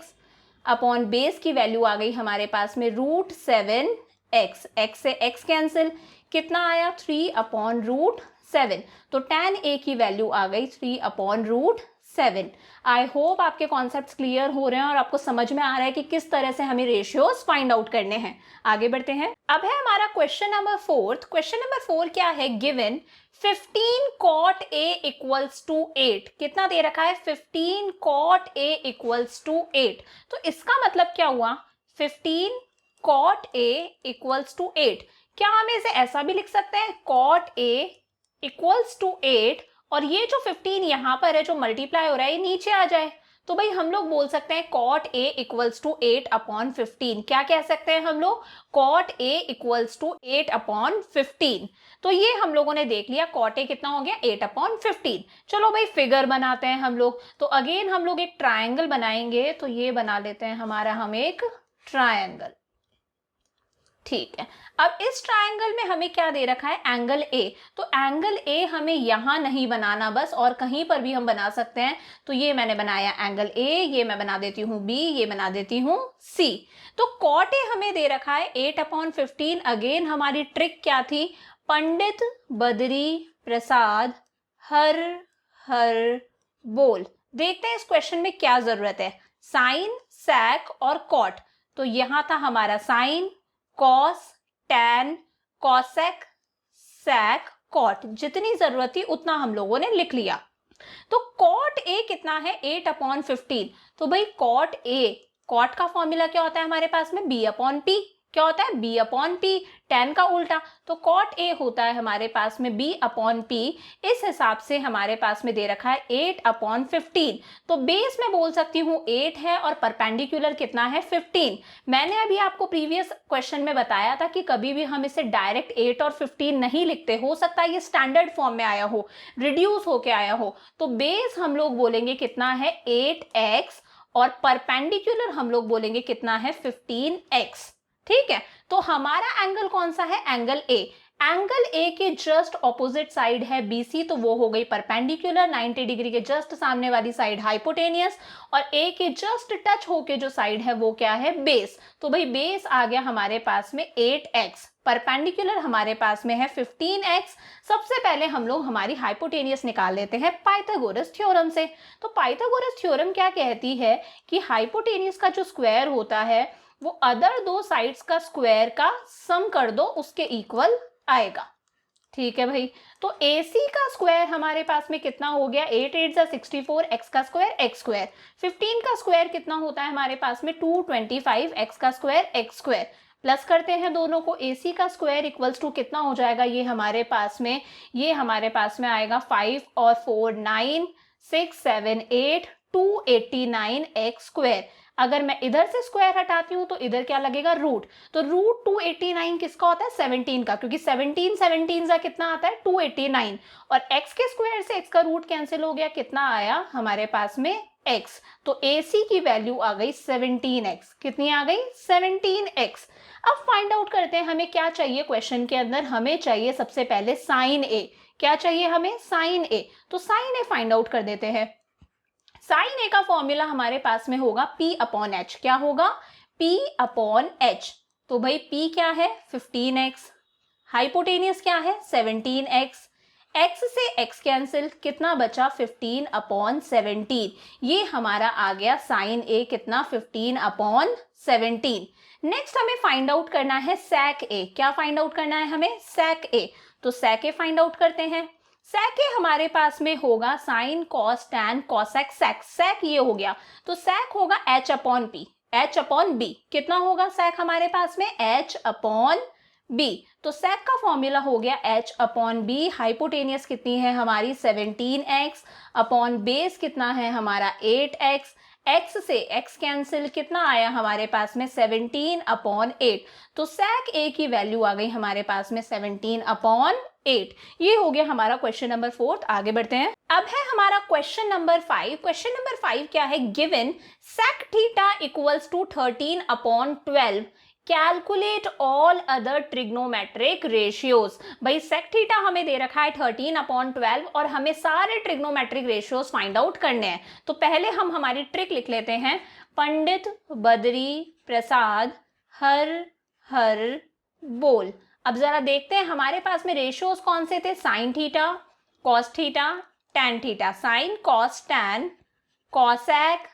अपॉन बेस की वैल्यू आ गई हमारे पास में √7x, x से x कैंसिल, कितना आया 3/√7। तो tan A की वैल्यू आ गई 3/√7। आई होप आपके कॉन्सेप्ट्स क्लियर हो रहे हैं और आपको समझ में आ रहा है कि किस तरह से हमें रेशियोज फाइंड आउट करने हैं। आगे बढ़ते हैं। अब है हमारा क्वेश्चन नंबर 4। क्वेश्चन नंबर 4 क्या है, given 15 cot A equals to 8। कितना दे रखा है 15 cot A इक्वल्स टू 8। तो इसका मतलब क्या हुआ 15 cot A इक्वल्स टू 8। क्या हम इसे ऐसा भी लिख सकते हैं cot A इक्वल्स टू 8 और ये जो 15 यहाँ पर है जो मल्टीप्लाई हो रहा है ये नीचे आ जाए, तो भाई हम लोग बोल सकते हैं cot A इक्वल्स टू 8/15। क्या कह सकते हैं हम लोग cot A इक्वल्स टू 8/15। तो ये हम लोगों ने देख लिया cot A कितना हो गया 8/15। चलो भाई फिगर बनाते हैं हम लोग। तो अगेन हम लोग एक ट्राइंगल बनाएंगे, तो ये बना लेते हैं हमारा हम एक ट्राइंगल। ठीक है, अब इस ट्राइंगल में हमें क्या दे रखा है एंगल A। तो एंगल A हमें यहां नहीं बनाना बस, और कहीं पर भी हम बना सकते हैं। तो ये मैंने बनाया एंगल A, ये मैं बना देती हूँ B, ये बना देती हूँ C। तो cot A हमें दे रखा है 8/15। अगेन हमारी ट्रिक क्या थी, पंडित बद्री प्रसाद हर हर बोल। देखते हैं इस क्वेश्चन में क्या जरूरत है, साइन sec और cot। तो यहां था हमारा sign cos, tan, cosec, sec, cot, जितनी जरूरत थी उतना हम लोगों ने लिख लिया। तो cot A कितना है 8/15। तो भाई cot A, cot का फॉर्मूला क्या होता है हमारे पास में B/P। क्या होता है B/P, tan का उल्टा। तो cot A होता है हमारे पास में B/P। इस हिसाब से हमारे पास में दे रखा है 8/15। तो बेस में बोल सकती हूँ 8 है और परपेंडिकुलर कितना है 15। मैंने अभी आपको प्रीवियस क्वेश्चन में बताया था कि कभी भी हम इसे डायरेक्ट 8 और 15 नहीं लिखते, हो सकता है ये स्टैंडर्ड फॉर्म में आया हो, रिड्यूस होके आया हो। तो बेस हम लोग बोलेंगे कितना है 8x और परपेंडिकुलर हम लोग बोलेंगे कितना है 15x। ठीक है, तो हमारा एंगल कौन सा है एंगल A। एंगल ए के जस्ट ऑपोजिट साइड है BC, तो वो हो गई परपेंडिकुलर, 90 डिग्री के जस्ट सामने वाली साइड हाइपोटेनियस, और ए के जस्ट टच होके जो साइड है वो क्या है, बेस। तो भाई बेस आ गया हमारे पास में 8x, परपेंडिकुलर हमारे पास में है 15x। सबसे पहले हम लोग हमारी हाइपोटेनियस निकाल लेते हैं पाइथागोरस थ्योरम से। तो पाइथागोरस थ्योरम क्या कहती है कि हाइपोटेनियस का जो स्क्वायर होता है वो अदर दो साइड्स का स्क्वायर का सम कर दो, उसके इक्वल आएगा। ठीक है भाई, तो AC का स्क्वायर हमारे पास में कितना हो गया, 8 8 जा 64, x का स्क्वायर x स्क्वायर। 15 का स्क्वायर कितना होता है हमारे पास में 225, x का स्क्वायर x स्क्वायर। प्लस करते हैं दोनों को, AC का स्क्वायर इक्वल्स टू कितना हो जाएगा, ये हमारे पास में आएगा 5 और 4 9 6 7 8 289 x स्क्वायर। अगर मैं इधर से स्क्वायर हटाती हूं तो इधर क्या लगेगा, रूट। तो रूट 289 किसका होता है, 17 का, क्योंकि 17 का कितना आता है 289, और x के स्क्वायर से x का रूट कैंसिल हो गया, कितना आया हमारे पास में x। तो AC की वैल्यू आ गई 17x। कितनी आ गई, 17x। अब फाइंड आउट करते हैं हमें क्या चाहिए क्वेश्चन के अंदर, हमें चाहिए सबसे पहले साइन A। क्या चाहिए हमें, साइन A। तो साइन A फाइंड आउट कर देते हैं। साइन ए का फॉर्मूला हमारे पास में होगा P/H। क्या होगा, P/H। तो भाई P क्या है, 15x, हाइपोटेनियस क्या है 17x, x से x कैंसिल, कितना बचा 15/17। ये हमारा आ गया साइन A कितना, 15/17। नेक्स्ट हमें फाइंड आउट करना है sec A। क्या फाइंड आउट करना है हमें, sec A। तो sec A फाइंड आउट करते हैं। sec A हमारे पास में होगा sine cos tan cosec sec. Sec ये हो गया, तो sec होगा H/P, H/B। कितना होगा sec हमारे पास में, H/B। तो sec का फॉर्मूला हो गया H/B। हाइपोटेनियस कितनी है हमारी 17x, अपॉन बेस कितना है हमारा 8x, x से x कैंसिल, कितना आया हमारे पास में 17/8। तो sec A की वैल्यू आ गई हमारे पास में 17/8। ये हो गया हमारा क्वेश्चन नंबर 4। आगे बढ़ते हैं। अब है हमारा क्वेश्चन नंबर 5। क्वेश्चन नंबर 5 क्या है, given sec theta equals to 13/12, calculate all other trigonometric ratios. भाई sec थीटा हमें दे रखा है 13/12 और हमें सारे ट्रिग्नोमेट्रिक रेशियोज फाइंड आउट करने हैं। तो पहले हम हमारी ट्रिक लिख लेते हैं, पंडित बद्री प्रसाद हर हर बोल। अब जरा देखते हैं हमारे पास में रेशियोज कौन से थे, sine theta, cos theta, tan theta. Sine cos tan cosec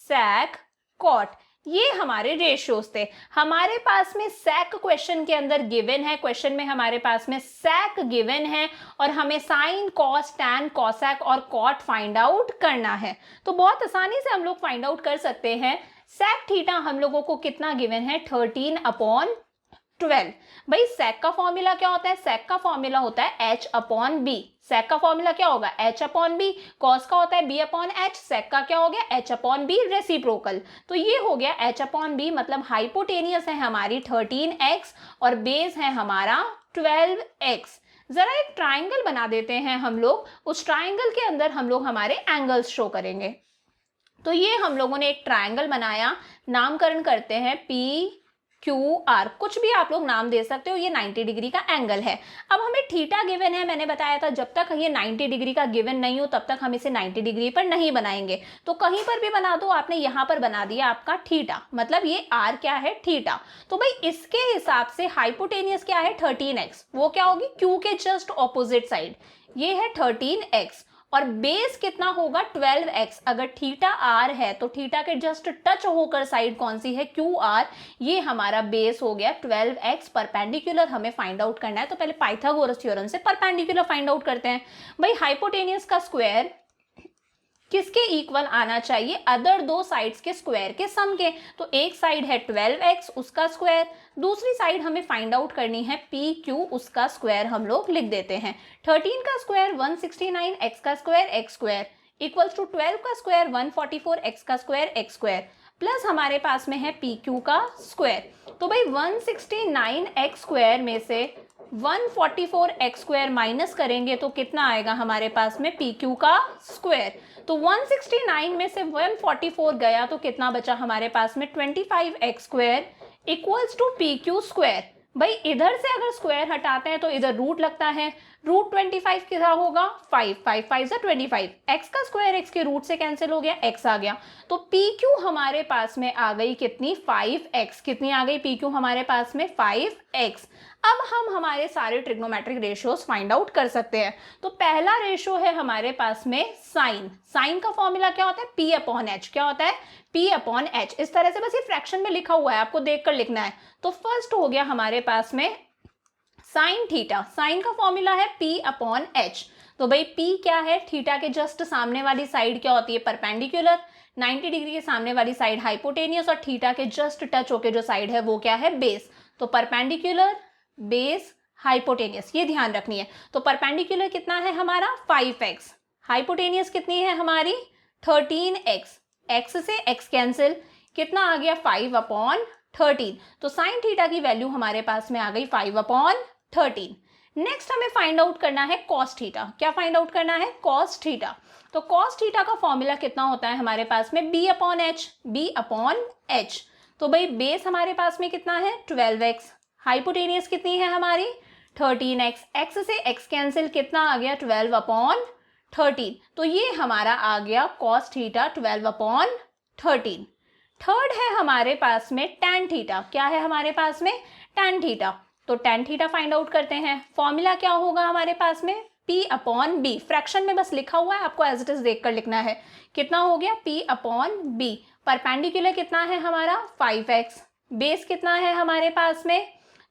sec cot, ये हमारे रेशियोज थे। हमारे पास में sec क्वेश्चन के अंदर गिवन है, क्वेश्चन में हमारे पास में sec गिवन है और हमें साइन कॉस टैन कॉसेक और कॉट फाइंड आउट करना है। तो बहुत आसानी से हम लोग फाइंड आउट कर सकते हैं। sec थीटा हम लोगों को कितना गिवन है, 13/12। भाई sec का फॉर्मूला क्या होता है, sec का फॉर्मूला होता है H/B। sec का फॉर्मूला क्या होगा, H/B। cos का होता है B/H, sec का क्या हो गया H/B रेसिप्रोकल। तो ये हो गया H/B, मतलब हाइपोटेनियस है हमारी 13x और बेस है हमारा 12x। जरा एक ट्राइंगल बना देते हैं हम लोग, उस ट्राइंगल के अंदर हम लोग हमारे एंगल्स शो करेंगे। तो ये हम लोगों ने एक ट्राइंगल बनाया, नामकरण करते हैं PQR, कुछ भी आप लोग नाम दे सकते हो। ये 90 डिग्री का एंगल है। अब हमें थीटा गिवन है, मैंने बताया था जब तक ये 90 डिग्री का गिवन नहीं हो तब तक हम इसे 90 डिग्री पर नहीं बनाएंगे। तो कहीं पर भी बना दो, आपने यहाँ पर बना दिया आपका थीटा, मतलब ये R क्या है, थीटा। तो भाई इसके हिसाब से हाइपोटेनियस क्या है 13x, वो क्या होगी Q के जस्ट ऑपोजिट साइड, ये है 13x, और बेस कितना होगा 12x। अगर थीटा R है तो थीटा के जस्ट टच होकर साइड कौन सी है, QR। ये हमारा बेस हो गया 12x। परपेंडिकुलर हमें फाइंड आउट करना है, तो पहले पाइथागोरस थ्योरम से परपेंडिकुलर फाइंड आउट करते हैं। भाई हाइपोटेनियस का स्क्वायर किसके इक्वल आना चाहिए, अदर दो साइड्स के स्क्वायर के सम के। तो एक साइड है 12x, उसका स्क्वायर, दूसरी साइड हमें फाइंड आउट करनी है PQ, उसका स्क्वायर हम लोग लिख देते हैं। 13 का स्क्वायर 169, x का square x square, equals to 12 का स्क्वायर 144, x का स्क्वायर x स्क्वायर, प्लस हमारे पास में है PQ का स्क्वायर। तो भाई 169x स्क्वायर में से 144x स्क्वायर माइनस करेंगे तो कितना आएगा हमारे पास में PQ का स्क्वायर। तो 169 में से 144 गया तो कितना बचा हमारे पास में 25x square equals to PQ square. भाई इधर से अगर स्क्वायर हटाते हैं तो इधर रूट लगता है, रूट 25 कितना होगा 5, 5 5 25, एक्स का स्क्वायर एक्स के रूट से कैंसिल हो गया, एक्स आ गया। तो पी क्यू हमारे पास में आ गई कितनी 5x, कितनी आ गई पी क्यू हमारे पास में 5x। अब हम हमारे सारे ट्रिग्नोमेट्रिक रेशियोज फाइंड आउट कर सकते हैं। तो पहला रेशियो है हमारे पास में साइन, साइन का फॉर्मूला क्या होता है P अपॉन एच, क्या होता है P अपॉन एच। इस तरह से बस ये फ्रैक्शन में लिखा हुआ है, आपको देखकर लिखना है। तो फर्स्ट हो गया हमारे पास में साइन थीटा, साइन का फॉर्मूला है P अपॉन एच। तो भाई P क्या है, थीटा के जस्ट सामने वाली साइड क्या होती है परपेंडिकुलर, 90 डिग्री के सामने वाली साइड हाइपोटेनियस, और थीटा के जस्ट टच होके जो साइड है वो क्या है बेस। तो परपेंडिकुलर बेस हाइपोटेनियस, ये ध्यान रखनी है। तो परपेंडिकुलर कितना है हमारा 5x, हाइपोटेनियस कितनी है हमारी 13x, x से x कैंसिल, कितना आ गया 5 अपॉन 13। तो साइन थीटा की वैल्यू हमारे पास में आ गई 5 अपॉन 13। नेक्स्ट हमें फाइंड आउट करना है कॉस थीटा, क्या फाइंड आउट करना है कॉस थीटा। तो कॉस थीटा का फॉर्मूला कितना होता है हमारे पास में b upon H, b upon H. तो भाई बेस हमारे पास में कितना है 12x, हाइपोटेनियस कितनी है हमारी 13x, x से x कैंसिल, कितना आ गया 12 अपॉन 13। तो ये हमारा आ गया कॉस थीटा 12 अपॉन 13। थर्ड है हमारे पास में tan थीटा, क्या है हमारे पास में tan थीटा। तो tan थीटा फाइंड आउट करते हैं। फॉर्मूला क्या होगा हमारे पास में P अपॉन बी, फ्रैक्शन में बस लिखा हुआ है, आपको एज इट इज देखकर लिखना है। कितना हो गया P अपॉन बी, परपेंडिकुलर कितना है हमारा 5x, बेस कितना है हमारे पास में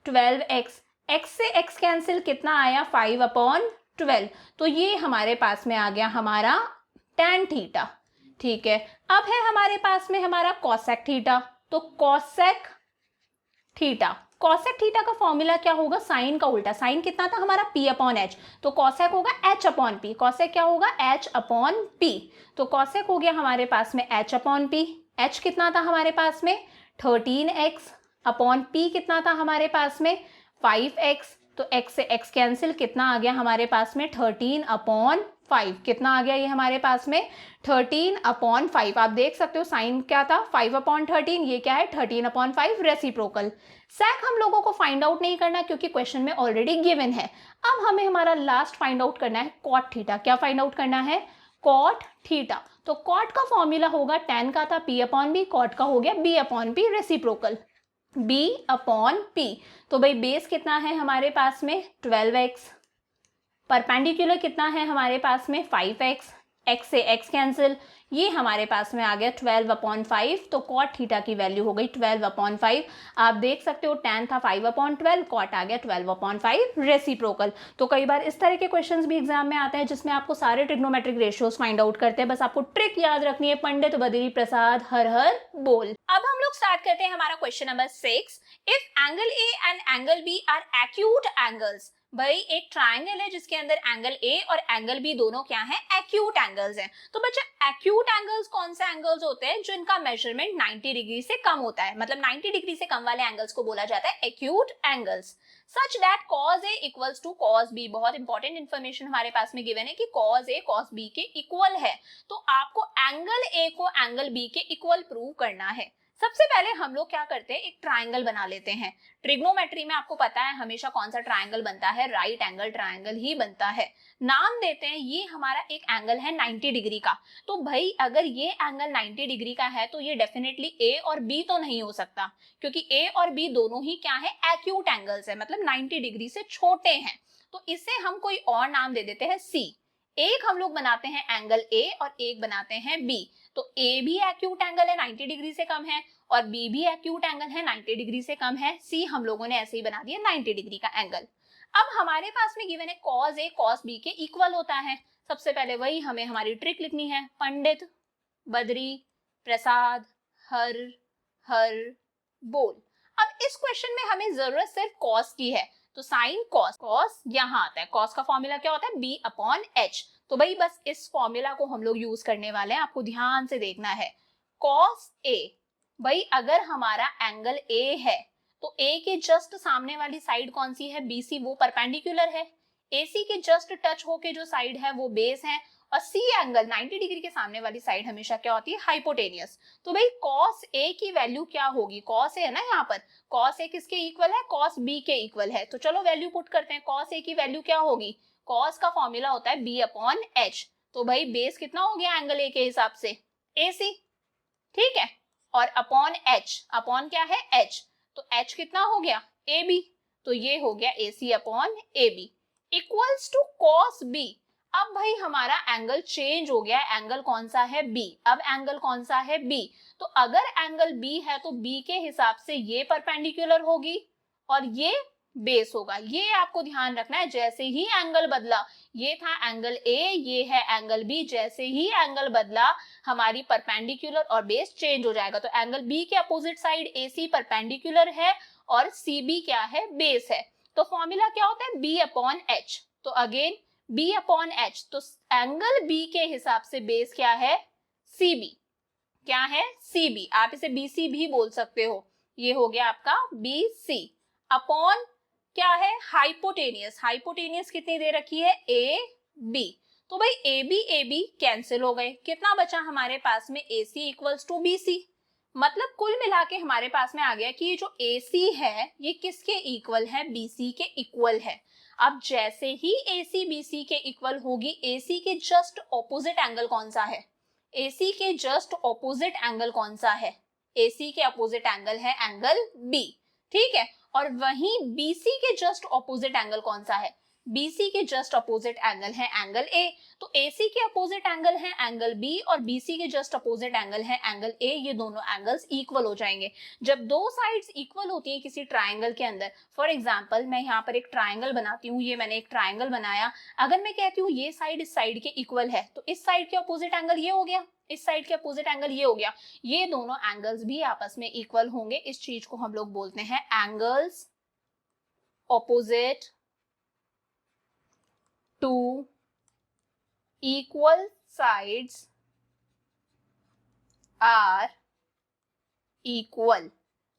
12x, x से x कैंसिल, कितना आया 5 अपॉन 12। तो ये हमारे पास में आ गया हमारा tan थीटा। ठीक है, अब है हमारे पास में हमारा कॉसेक थीटा। तो कॉसेक थीटा, कॉसेक थीटा का फॉर्मूला क्या होगा साइन का उल्टा, साइन कितना था हमारा P अपॉन एच, तो कॉसेक होगा H अपॉन P, कॉसेक क्या होगा H अपॉन P। तो कॉसेक हो गया हमारे पास में H अपॉन P, H कितना था हमारे पास में 13x अपॉन P कितना था हमारे पास में 5x। तो x से x कैंसिल, कितना आ गया हमारे पास में 13 अपॉन 5, कितना आ गया ये हमारे पास में 13 अपॉन 5। आप देख सकते हो साइन क्या था 5 अपॉन 13, ये क्या है 13 अपॉन 5 रेसिप्रोकल। सैक हम लोगों को फाइंड आउट नहीं करना क्योंकि क्वेश्चन में ऑलरेडी गिवन है। अब हमें हमारा लास्ट फाइंड आउट करना है कॉट थीटा, क्या फाइंड आउट करना है कॉट थीटा। तो कॉट का फॉर्मूला होगा tan का था P अपॉन बी, कॉट का हो गया B upon P reciprocal, B upon P। तो भाई बेस कितना है हमारे पास में 12x, परपेंडिकुलर कितना है हमारे पास में 5x, x से x कैंसिल, ये हमारे पास में आ गया 12 अपॉन 5। तो कॉट थीटा की वैल्यू हो गई 12 अपॉन 5। आप देख सकते हो tan था 5 अपॉन 12, कॉट आ गया 12 अपॉन 5 रेसिप्रोकल। तो कई बार इस तरह के क्वेश्चंस भी एग्जाम में आते हैं जिसमें आपको सारे ट्रिग्नोमेट्रिक रेशियोज फाइंड आउट करते हैं। बस आपको ट्रिक याद रखनी है, पंडित बद्री प्रसाद हर हर बोल। अब हम लोग स्टार्ट करते हैं हमारा question number 6। If angle A and angle B are acute angles, भाई एक ट्राइंगल है जिसके अंदर एंगल ए और एंगल बी दोनों क्या है एक्यूट एंगल्स हैं। तो बच्चा एक्यूट एंगल्स कौन से एंगल्स होते हैं जिनका मेजरमेंट 90 डिग्री से कम होता है, मतलब 90 डिग्री से कम वाले एंगल्स को बोला जाता है acute angles. Such that cos A equals to cos B, बहुत इंपॉर्टेंट इन्फॉर्मेशन हमारे पास में गिवन है कि cos A cos B के इक्वल है। तो आपको एंगल A को एंगल B के इक्वल प्रूव करना है। सबसे पहले हम लोग क्या करते हैं, एक ट्राइंगल बना लेते हैं। ट्रिग्नोमेट्री में आपको पता है हमेशा कौन सा ट्राइंगल बनता है, राइट एंगल ट्राइंगल ही बनता है। नाम देते हैं, ये हमारा एक एंगल है 90 डिग्री का। तो भाई अगर ये एंगल 90 डिग्री का है तो ये डेफिनेटली ए और बी तो नहीं हो सकता, क्योंकि ए और बी दोनों ही क्या है एक्यूट एंगल्स है, मतलब 90 डिग्री से छोटे हैं। तो इसे हम कोई और नाम दे देते हैं सी। एक हम लोग बनाते हैं एंगल ए और एक बनाते हैं बी। तो ए भी एक्यूट एंगल है 90 डिग्री से कम है और बी भी एक्यूट एंगल है 90 डिग्री से कम है। सी हम लोगों ने ऐसे ही बना दिया 90 डिग्री का एंगल। अब हमारे पास में गिवन है cos A cos B के इक्वल होता है। सबसे पहले वही हमें हमारी ट्रिक लिखनी है, पंडित बद्री प्रसाद हर हर बोल। अब इस क्वेश्चन में हमें जरूरत सिर्फ cos की है, तो साइन cos, cos यहाँ आता है। cos का फॉर्मूला क्या होता है b अपॉन h। तो भाई बस इस फॉर्मूला को हम लोग यूज करने वाले हैं, आपको ध्यान से देखना है। cos A, भाई अगर हमारा एंगल A है तो A के जस्ट सामने वाली साइड कौन सी है BC, वो परपेंडिकुलर है। AC के जस्ट टच होके जो साइड है वो बेस है और सी एंगल 90 डिग्री के सामने वाली साइड हमेशा क्या होती है, हाइपोटेनियस। तो भाई cos A की वैल्यू क्या होगी, cos A है ना यहाँ पर, cos A किसके इक्वल है, cos B के इक्वल है। तो चलो वैल्यू पुट करते हैं, cos A की वैल्यू क्या होगी, cos का फॉर्मूला होता है B अपॉन H। तो भाई बेस कितना हो गया एंगल A के हिसाब से, AC, ठीक है, और अपॉन H, अपॉन क्या है H, तो H कितना हो गया AB, तो ये हो गया AC upon AB equals to cos B। अब भाई हमारा एंगल चेंज हो गया, एंगल कौन सा है B, अब एंगल कौन सा है B, तो अगर एंगल B है तो B के हिसाब से ये परपेंडिकुलर होगी और ये बेस होगा। ये आपको ध्यान रखना है, जैसे ही एंगल बदला, ये था एंगल A, ये है एंगल B, जैसे ही एंगल बदला हमारी परपेंडिकुलर और बेस चेंज हो जाएगा। तो एंगल B के अपोजिट साइड AC परपेंडिकुलर है और CB क्या है, बेस है। तो फॉर्मूला क्या होता है, B अपॉन H। तो अगेन B अपॉन H, तो एंगल B के हिसाब से बेस क्या है, CB, क्या है CB, आप इसे BC भी बोल सकते हो। ये हो गया आपका BC अपॉन क्या है, हाइपोटेनियस। हाइपोटेनियस कितनी दे रखी है, AB। तो भाई AB कैंसिल हो गए, कितना बचा हमारे पास में, AC इक्वल्स टू BC। मतलब कुल मिला के हमारे पास में आ गया कि ये जो AC है ये किसके इक्वल है, BC के इक्वल है। अब जैसे ही AC BC के इक्वल होगी, AC के जस्ट ऑपोजिट एंगल कौन सा है, AC के जस्ट ऑपोजिट एंगल कौन सा है, AC के ऑपोजिट एंगल है एंगल B, ठीक है। और वहीं BC के जस्ट ऑपोजिट एंगल कौन सा है, BC के जस्ट अपोजिट एंगल है एंगल A। तो AC के अपोजिट एंगल है एंगल B और BC के जस्ट अपोजिट एंगल है एंगल A। ये दोनों एंगल्स इक्वल हो जाएंगे। जब दो साइड्स इक्वल होती हैं किसी ट्राइंगल के अंदर, फॉर एग्जांपल मैं यहाँ पर एक ट्राइंगल बनाती हूँ, ये मैंने एक ट्राइंगल बनाया, अगर मैं कहती हूँ ये साइड इस साइड के इक्वल है, तो इस साइड के अपोजिट एंगल ये हो गया, इस साइड के अपोजिट एंगल ये हो गया, ये दोनों एंगल्स भी आपस में इक्वल होंगे। इस चीज को हम लोग बोलते हैं angles opposite to equal sides are equal।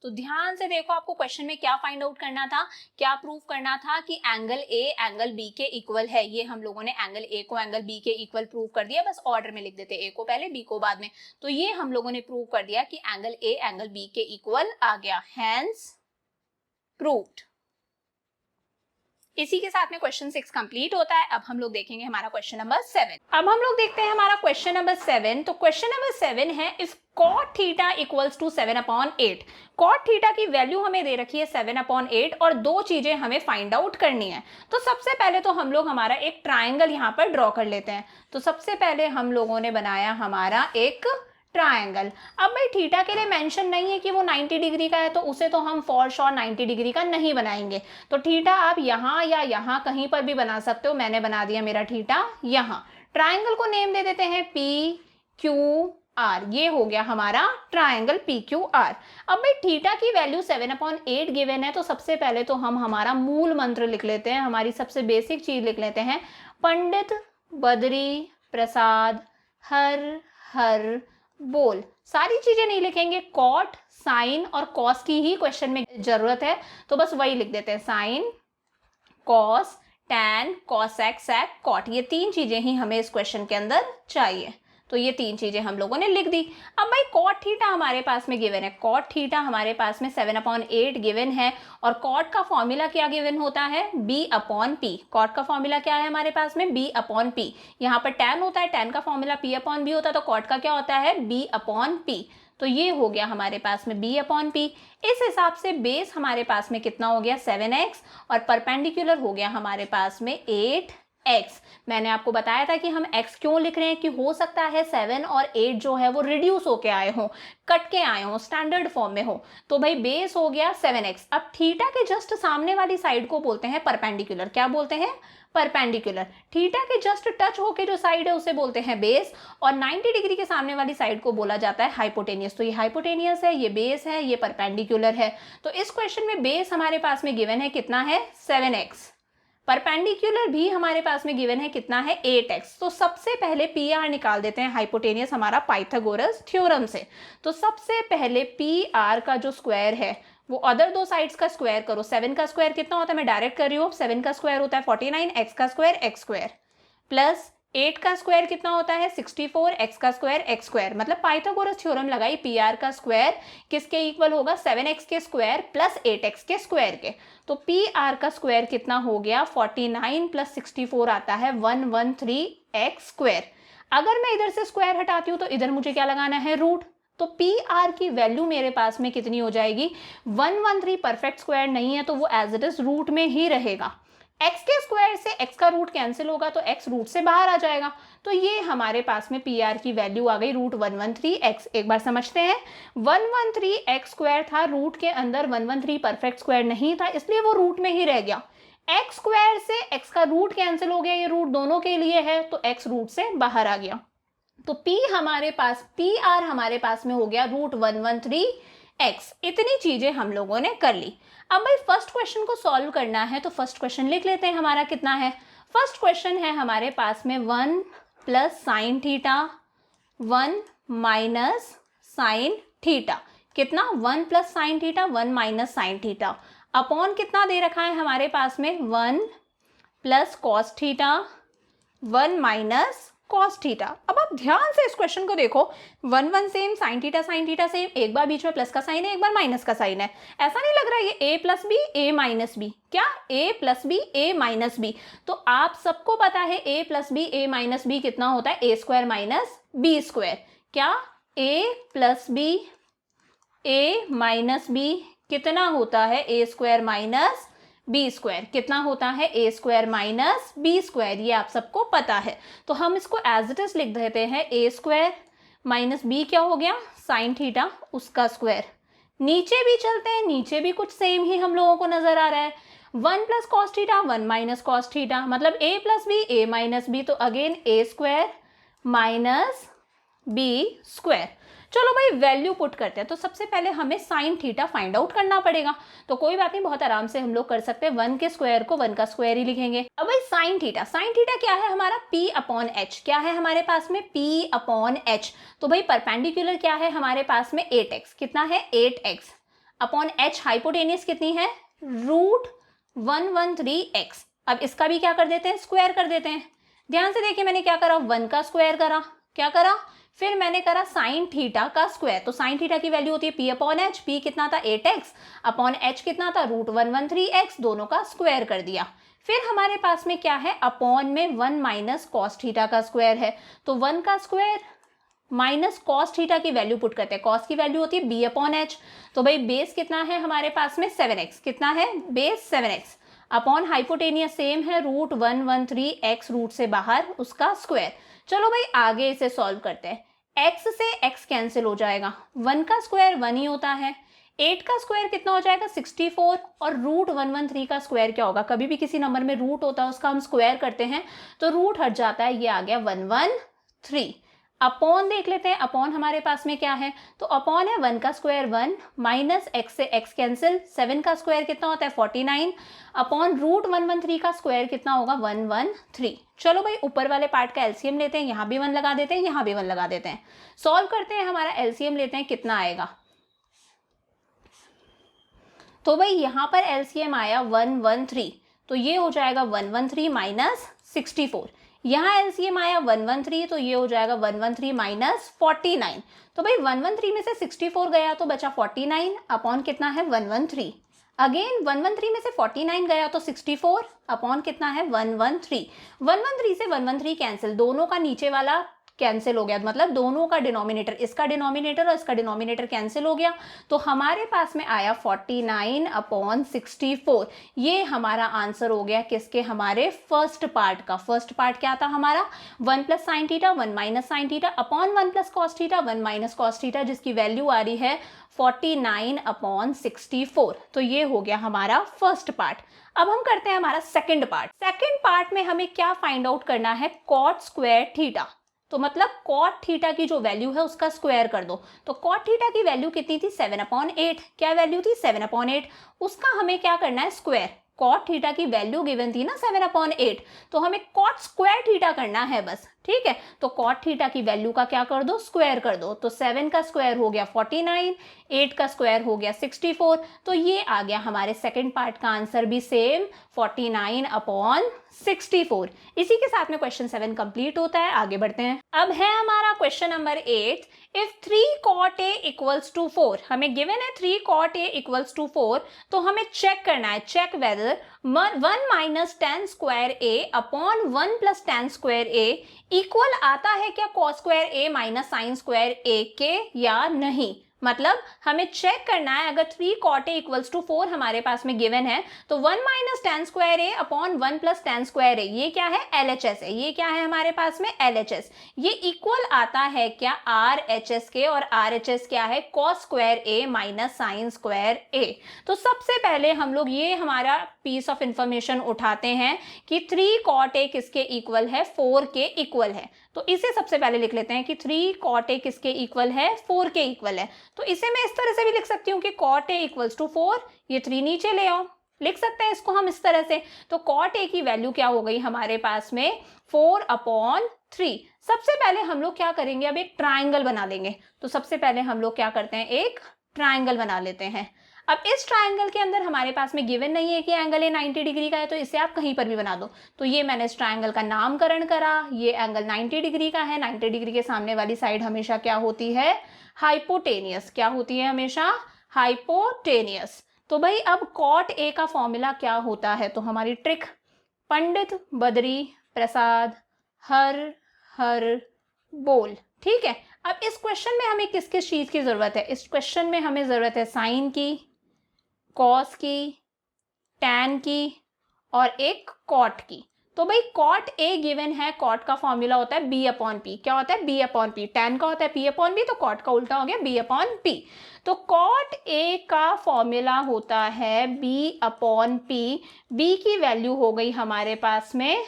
तो ध्यान से देखो, आपको क्वेश्चन में क्या फाइंड आउट करना था, क्या प्रूव करना था कि एंगल A एंगल B के इक्वल है। ये हम लोगों ने एंगल A को एंगल B के इक्वल प्रूव कर दिया, बस ऑर्डर में लिख देते, A को पहले B को बाद में। तो ये हम लोगों ने प्रूव कर दिया कि एंगल A एंगल B के इक्वल आ गया, हैंस प्रूव्ड। इसी के साथ में क्वेश्चन 6 कंप्लीट होता है। अब हम लोग देखेंगे हमारा क्वेश्चन नंबर 7। अब हम लोग देखते हैं हमारा क्वेश्चन नंबर 7। तो क्वेश्चन नंबर 7 है if cot theta equals to 7/8। cot theta की वैल्यू हमें दे रखी है 7/8 और दो चीजें हमें फाइंड आउट करनी है। तो सबसे पहले तो हम लोग हमारा एक ट्राइंगल यहाँ पर ड्रॉ कर लेते हैं। तो सबसे पहले हम लोगों ने बनाया हमारा एक ट्रायंगल। अब भाई थीटा के लिए मेंशन नहीं है कि वो 90 डिग्री का है, तो उसे तो हम फॉर श्योर 90 डिग्री का नहीं बनाएंगे। तो थीटा आप यहाँ या यहाँ कहीं पर भी बना सकते हो। मैंने बना दिया मेरा थीटा यहाँ। ट्रायंगल को नेम दे देते हैं PQR। ये हो गया हमारा ट्रायंगल PQR। अब भाई थीटा की वैल्यू 7/8 गिवन है, तो सबसे पहले तो हम हमारा मूल मंत्र लिख लेते हैं, हमारी सबसे बेसिक चीज लिख लेते हैं, पंडित बद्री प्रसाद हर हर बोल। सारी चीजें नहीं लिखेंगे, कॉट साइन और कॉस की ही क्वेश्चन में जरूरत है, तो बस वही लिख देते हैं, sine cos tan cosec sec cot. ये तीन चीजें ही हमें इस क्वेश्चन के अंदर चाहिए, तो ये तीन चीजें हम लोगों ने लिख दी। अब भाई कॉट थीटा हमारे पास में गिवन है, कॉट थीटा हमारे पास में 7/8 गिवन है और कॉट का फॉर्मूला क्या गिवन होता है, B/P। कॉट का फॉर्मूला क्या है हमारे पास में, B/P। यहाँ पर टैन होता है, टैन का फॉर्मूला P/B होता है, तो कॉट का क्या होता है, B/P। तो ये हो गया हमारे पास में B/P। इस हिसाब से बेस हमारे पास में कितना हो गया, 7x, और परपेंडिकुलर हो गया हमारे पास में 8x। मैंने आपको बताया था कि हम x क्यों लिख रहे हैं, कि हो सकता है 7 और 8 जो है वो रिड्यूस होके आए हों, कट के आए हों, स्टैंडर्ड फॉर्म में हो। तो भाई बेस हो गया 7x। अब थीटा के जस्ट सामने वाली साइड को बोलते हैं परपेंडिकुलर। क्या बोलते हैं, परपेंडिकुलर। थीटा के जस्ट टच होके जो साइड है उसे बोलते हैं बेस, और 90 डिग्री के सामने वाली साइड को बोला जाता है हाइपोटेनियस। तो ये हाइपोटेनियस है, ये बेस है, ये परपेंडिकुलर है। तो इस क्वेश्चन में बेस हमारे पास में गिवन है कितना है, 7x। परपेंडिकुलर भी हमारे पास में गिवन है कितना है, 8x। तो सबसे पहले PR निकाल देते हैं हाइपोटेनियस हमारा पाइथागोरस थ्योरम से। तो सबसे पहले PR का जो स्क्वायर है वो अदर दो साइड्स का स्क्वायर करो। 7 का स्क्वायर कितना होता है, मैं डायरेक्ट कर रही हूँ, 7 का स्क्वायर होता है 49, x का स्क्वायर x स्क्वायर, प्लस 8 का स्क्वायर कितना होता है 64, x का स्क्वायर x स्क्वायर, मतलब पाइथागोरस थ्योरम लगाई, PR का स्क्वायर किसके इक्वल होगा 7x के स्क्वायर प्लस 8x के स्क्वायर के। तो PR का स्क्वायर कितना हो गया 49 प्लस 64 आता है 113x स्क्वायर। अगर मैं इधर से स्क्वायर हटाती हूँ तो इधर मुझे क्या लगाना है रूट, तो PR की वैल्यू मेरे पास में कितनी हो जाएगी 113, परफेक्ट स्क्वायर नहीं है तो वो एज इट इज रूट में ही रहेगा। x के स्क्वायर से x का रूट कैंसिल होगा तो x रूट से बाहर आ जाएगा, तो ये हमारे पास में PR की वैल्यू आ गई रूट 113x। एक बार समझते हैं, 113x स्क्वायर था, रूट के अंदर 113 परफेक्ट स्क्वायर नहीं था इसलिए वो रूट में ही रह गया। x स्क्वायर से x का रूट कैंसिल हो गया, ये रूट दोनों के लिए है तो x रूट से बाहर आ गया। तो PR हमारे पास में हो गया रूट 113x। इतनी चीजें हम लोगों ने कर ली। अब भाई फर्स्ट क्वेश्चन को सॉल्व करना है तो फर्स्ट क्वेश्चन लिख लेते हैं, हमारा कितना है। फर्स्ट क्वेश्चन है हमारे पास में 1 plus sine theta 1 minus sine theta, कितना 1 plus sine theta 1 minus sine theta, upon कितना दे रखा है हमारे पास में 1 plus cos theta 1 minus cos theta. अब आप ध्यान से इस क्वेश्चन को देखो, 1 1 सेम, साइन थीटा सेम, एक बार बीच में प्लस का साइन है एक बार माइनस का साइन है। ऐसा नहीं लग रहा है ये a plus B A minus B, क्या a plus B A minus B. तो आप सबको पता है a plus B A minus B कितना होता है a square minus B square, क्या a plus B A minus B कितना होता है a square minus B square, कितना होता है A square minus B square, ये आप सबको पता है। तो हम इसको एज इट इज लिख देते हैं ए स्क्वायर माइनस बी क्या हो गया साइन थीटा उसका स्क्वायर। नीचे भी चलते हैं, नीचे भी कुछ सेम ही हम लोगों को नजर आ रहा है, 1 plus cos theta 1 minus cos theta, मतलब ए plus B A minus B, तो अगेन ए स्क्वायर माइनस बी स्क्वायर। चलो भाई वैल्यू पुट करते हैं, तो सबसे पहले हमें साइन थीटा फाइंड आउट करना पड़ेगा। तो कोई बात नहीं, बहुत आराम से हम लोग कर सकते हैं, 1 के स्क्वायर को 1 का स्क्वायर ही लिखेंगे। अब भाई साइन थीटा क्या है हमारा P अपॉन एच, क्या है हमारे पास में P अपॉन एच। तो भाई परपेंडिकुलर क्या है हमारे पास में 8x, कितना है 8x अपॉन एच, हाइपोटेनियस कितनी है रूट 113x। अब इसका भी क्या कर देते हैं स्क्वायर कर देते हैं। ध्यान से देखिए मैंने क्या करा 1 का स्क्वायर करा, क्या करा फिर मैंने करा साइन थीटा का स्क्वायर। तो साइन थीटा की वैल्यू होती है P अपॉन एच, पी कितना था 8x अपॉन एच कितना था रूट 113x, दोनों का स्क्वायर कर दिया। फिर हमारे पास में क्या है अपॉन में 1 माइनस कॉस थीटा का स्क्वायर है, तो 1 का स्क्वायर माइनस कॉस थीटा की वैल्यू पुट करते हैं, कॉस की वैल्यू होती है B अपॉन एच। तो भाई बेस कितना है हमारे पास में 7x, कितना है base 7x upon hypotenuse same है रूट 113x, रूट से बाहर उसका स्क्वायर। चलो भाई आगे इसे सॉल्व करते हैं, x से x कैंसिल हो जाएगा, 1 का स्क्वायर 1 ही होता है, 8 का स्क्वायर कितना हो जाएगा 64, और रूट 113 का स्क्वायर क्या होगा, कभी भी किसी नंबर में रूट होता है उसका हम स्क्वायर करते हैं तो रूट हट जाता है, ये आ गया 113। अपॉन देख लेते हैं, अपॉन हमारे पास में क्या है, तो अपॉन है 1 का स्क्वायर 1 माइनस x से x कैंसिल, 7 का स्क्वायर कितना होता है 49 अपॉन रूट 113 का स्क्वायर कितना होगा 113। चलो भाई ऊपर वाले पार्ट का एलसीएम लेते हैं, यहाँ भी 1 लगा देते हैं, यहाँ भी 1 लगा देते हैं, सॉल्व करते हैं, हमारा एलसीएम लेते हैं कितना आएगा। तो भाई यहाँ पर एलसीएम आया 113, तो ये हो जाएगा 113 माइनस 64, यहाँ एलसीएम आया 113, तो ये हो जाएगा 113 माइनस 49। तो भाई 113 में से 64 गया तो बचा 49 अपॉन कितना है 113, अगेन 113 में से 49 गया तो 64 अपॉन कितना है 113। 113 से 113 कैंसिल, दोनों का नीचे वाला कैंसिल हो गया, मतलब दोनों का डिनोमिनेटर, इसका डिनोमिनेटर और इसका डिनोमिनेटर कैंसिल हो गया, तो हमारे पास में आया 49 अपॉन 64। ये हमारा आंसर हो गया किसके, हमारे फर्स्ट पार्ट का। फर्स्ट पार्ट क्या था हमारा 1 plus sine theta 1 minus sine theta upon 1 plus cos theta 1 minus cos theta, जिसकी वैल्यू आ रही है 49 अपॉन 64। तो ये हो गया हमारा फर्स्ट पार्ट। अब हम करते हैं हमारा सेकंड पार्ट। सेकंड पार्ट में हमें क्या फाइंड आउट करना है, कॉट स्क्वायर थीटा। तो मतलब कॉट थीटा की जो वैल्यू है उसका स्क्वायर कर दो। तो कॉट थीटा की वैल्यू कितनी थी 7/8, क्या वैल्यू थी 7/8, उसका हमें क्या करना है स्क्वायर। कॉट थीटा की वैल्यू गिवन थी ना 7/8, तो हमें कॉट स्क्वायर थीटा करना है बस। ठीक है, तो कॉट थीटा की वैल्यू का क्या कर दो, स्क्वायर कर दो। तो 7 का स्क्वायर हो गया 49, 8 का स्क्वायर हो गया 64। तो ये आ गया हमारे सेकंड पार्ट का आंसर भी सेम 49/64। इसी के साथ में क्वेश्चन 7 कंप्लीट होता है। आगे बढ़ते हैं। अब है हमारा question number 8। If 3 cot a equals to 4, हमें गिवन है 3 cot a इक्वल्स टू 4, तो हमें चेक करना है, check whether 1 minus tan square a upon 1 plus tan square a equal आता है क्या cos square a minus sine square a के या नहीं। मतलब हमें चेक करना है, अगर 3 cot a इक्वल्स टू 4 हमारे पास में गिवन है, तो 1 minus tan square a upon 1 plus tan square a, ये क्या है, LHS है। ये क्या है हमारे पास में, LHS। ये इक्वल आता है क्या RHS के, और RHS क्या है, cos square a minus sine square a। तो सबसे पहले हम लोग ये हमारा पीस ऑफ इंफॉर्मेशन उठाते हैं कि 3 cot a किसके इक्वल है, 4 के इक्वल है। तो इसे सबसे पहले लिख लेते हैं कि 3 cot a किसके इक्वल है, 4 के इक्वल है। तो इसे मैं इस तरह से भी लिख सकती हूँ कि cot a इक्वल्स टू 4, ये 3 नीचे ले आओ, लिख सकते हैं इसको हम इस तरह से। तो cot a की वैल्यू क्या हो गई हमारे पास में, 4/3। सबसे पहले हम लोग क्या करेंगे, अब एक ट्राइंगल बना लेंगे। तो सबसे पहले हम लोग क्या करते हैं, एक ट्राइंगल बना लेते हैं। अब इस ट्राइंगल के अंदर हमारे पास में गिवन नहीं है कि एंगल ए 90 डिग्री का है, तो इसे आप कहीं पर भी बना दो। तो ये मैंने इस ट्राइंगल का नामकरण करा, ये एंगल 90 डिग्री का है। 90 डिग्री के सामने वाली साइड हमेशा क्या होती है, हाइपोटेनियस। क्या होती है, हमेशा हाइपोटेनियस। तो भाई अब cot a का फॉर्मूला क्या होता है, तो हमारी ट्रिक, पंडित बद्री प्रसाद हर हर बोल। ठीक है, अब इस क्वेश्चन में हमें किस किस चीज की जरूरत है, इस क्वेश्चन में हमें जरूरत है साइन की, कॉस की, टैन की और एक कॉट की। तो भाई cot a गिवन है, cot का फॉर्मूला होता है b/p। क्या होता है, b/p। टैन का होता है p/b, तो cot का उल्टा हो गया b/p। तो cot a का फॉर्मूला होता है b/p। b की वैल्यू हो गई हमारे पास में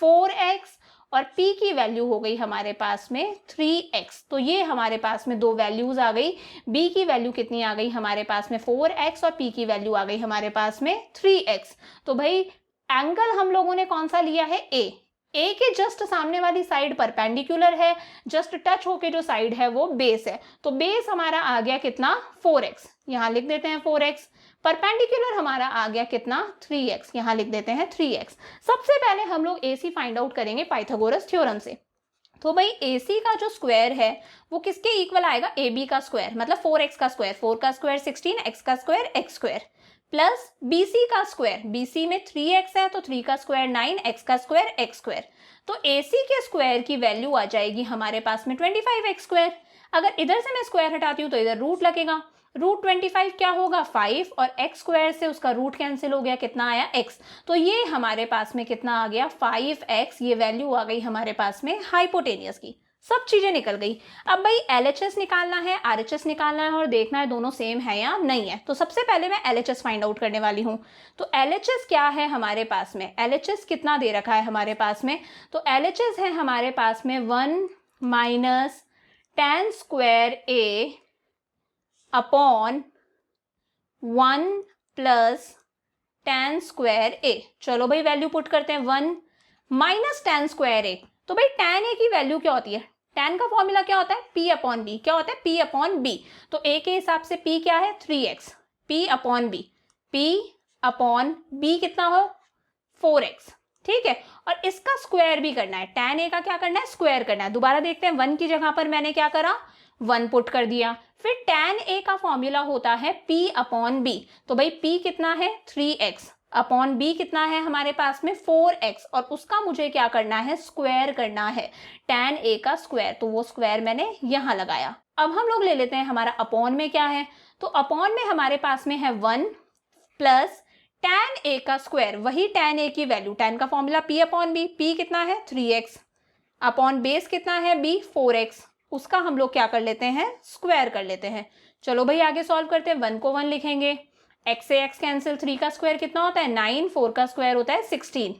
4x और p की वैल्यू हो गई हमारे पास में 3x। तो ये हमारे पास में दो वैल्यूज आ गई। b की वैल्यू कितनी आ गई हमारे पास में 4x और p की वैल्यू आ गई हमारे पास में 3x। तो भाई एंगल हम लोगों ने कौन सा लिया है, ए के जस्ट सामने वाली साइड परपेंडिकुलर है, जस्ट टच होके जो साइड है वो बेस है। तो बेस हमारा आ गया कितना, 4x, यहां लिख देते हैं 4x। परपेंडिकुलर हमारा आ गया कितना, 3x, यहां लिख देते हैं 3x। सबसे पहले हम लोग AC फाइंड आउट करेंगे पाइथागोरस थ्योरम से। तो भाई AC का जो स्क्वायर है वो किसके इक्वल आएगा, AB का स्क्वायर, मतलब 4x का स्क्वायर, 4 का स्क्वायर 16, x का square x square, plus BC का स्क्वायर, BC में 3x है तो 3 का स्क्वायर 9, x का स्क्वायर x स्क्वायर। तो AC के स्क्वायर की वैल्यू आ जाएगी हमारे पास में 25x स्क्वायर। अगर इधर से मैं स्क्वायर हटाती हूँ तो इधर रूट लगेगा, रूट 25 क्या होगा 5, और x स्क्वायर से उसका रूट कैंसिल हो गया, कितना आया x। तो ये हमारे पास में कितना आ गया 5x, ये वैल्यू आ गई हमारे पास में हाइपोटेनियस की। सब चीजें निकल गई। अब भाई LHS निकालना है, RHS निकालना है और देखना है दोनों सेम है या नहीं है। तो सबसे पहले मैं LHS फाइंड आउट करने वाली हूँ। तो LHS क्या है हमारे पास में, LHS कितना दे रखा है हमारे पास में, तो LHS है हमारे पास में 1 minus tan square a upon 1 plus tan square a। चलो भाई वैल्यू पुट करते हैं, 1 माइनस tan स्क्वायर a। तो भाई tan a की वैल्यू क्या होती है, tan का फॉर्मूला क्या होता है, p/b। क्या होता है, p/b। तो a के हिसाब से p क्या है 3x, p/b, p/b कितना हो 4x। ठीक है, और इसका स्क्वायर भी करना है, tan a का क्या करना है, स्क्वायर करना है। दोबारा देखते हैं, 1 की जगह पर मैंने क्या करा, 1 पुट कर दिया। फिर tan a का फॉर्मूला होता है p/b। तो भाई p कितना है 3x, अपॉन b कितना है हमारे पास में 4x, और उसका मुझे क्या करना है, स्क्वायर करना है, tan a का स्क्वायर। तो वो स्क्वायर मैंने यहां लगाया। अब हम लोग ले लेते हैं हमारा अपॉन में क्या है, तो अपॉन में हमारे पास में है 1 प्लस tan a का स्क्वायर, वही tan a की वैल्यू, tan का फॉर्मूला p/b, p कितना है 3x, अपॉन बेस कितना है b 4x, उसका हम लोग क्या कर लेते हैं, स्क्वायर कर लेते हैं। चलो भाई आगे सॉल्व करते हैं, 1 को 1 लिखेंगे, x से x कैंसिल, 3 का स्क्वायर कितना होता है 9, 4 का स्क्वायर होता है 16,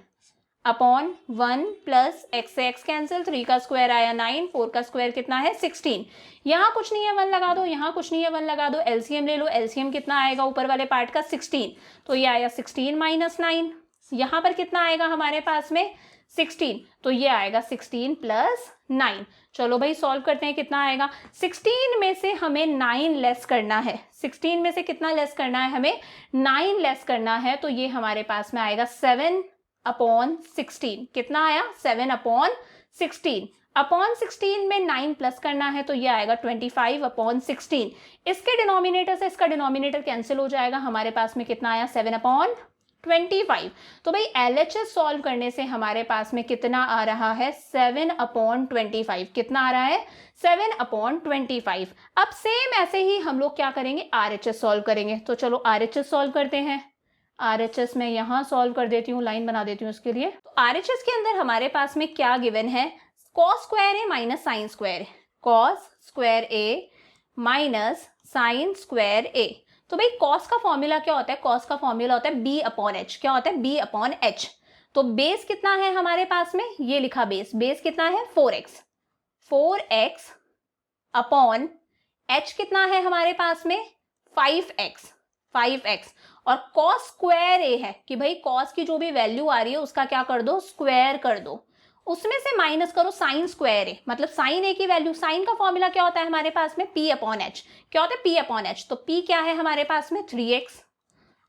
अपॉन 1 प्लस x से x कैंसिल, 3 का स्क्वायर आया 9, 4 का स्क्वायर कितना है 16। यहाँ कुछ नहीं है 1 लगा दो, यहाँ कुछ नहीं है 1 लगा दो, एलसीएम ले लो, एलसीएम कितना आएगा ऊपर वाले पार्ट का 16, तो ये आया 16 माइनस 9, यहाँ पर कितना आएगा हमारे पास में 16, तो ये आएगा 16 प्लस 9। चलो भाई सॉल्व करते हैं, कितना आएगा। 16 में से हमें 9 लेस करना है। 16 में से कितना लेस करना है, हमें 9 लेस करना है, तो ये हमारे पास में आएगा 7/16। कितना आया, 7/16। अपॉन 16 में 9 प्लस करना है, तो ये आएगा 25/16। इसके डिनोमिनेटर से इसका डिनोमिनेटर कैंसिल हो जाएगा, हमारे पास में कितना आया 7/25। तो भाई LHS सॉल्व करने से हमारे पास में कितना आ रहा है 7/25। कितना आ रहा है 7/25। अब सेम ऐसे ही हम लोग क्या करेंगे, RHS सॉल्व करेंगे। तो चलो RHS सॉल्व करते हैं। RHS में यहां सॉल्व कर देती हूँ, लाइन बना देती हूँ इसके लिए। तो RHS के अंदर हमारे पास में क्या गिवन है, cos square A minus sine square A. cos square A minus sine square ए। तो भाई cos का फॉर्मूला क्या होता है, cos का फॉर्मूला होता है b/h। क्या होता है, b/h। तो बेस कितना है हमारे पास में, ये लिखा बेस कितना है 4x। 4x अपॉन h कितना है हमारे पास में 5x। 5x और cos स्क्वायर ए है कि भाई cos की जो भी वैल्यू आ रही है उसका क्या कर दो, स्क्वायर कर दो। उसमें से माइनस करो साइन स्क्वायर ए, मतलब साइन ए की वैल्यू, साइन का फॉर्मूला क्या होता है हमारे पास में p/h। क्या होता है p/h, तो p क्या है हमारे पास में 3x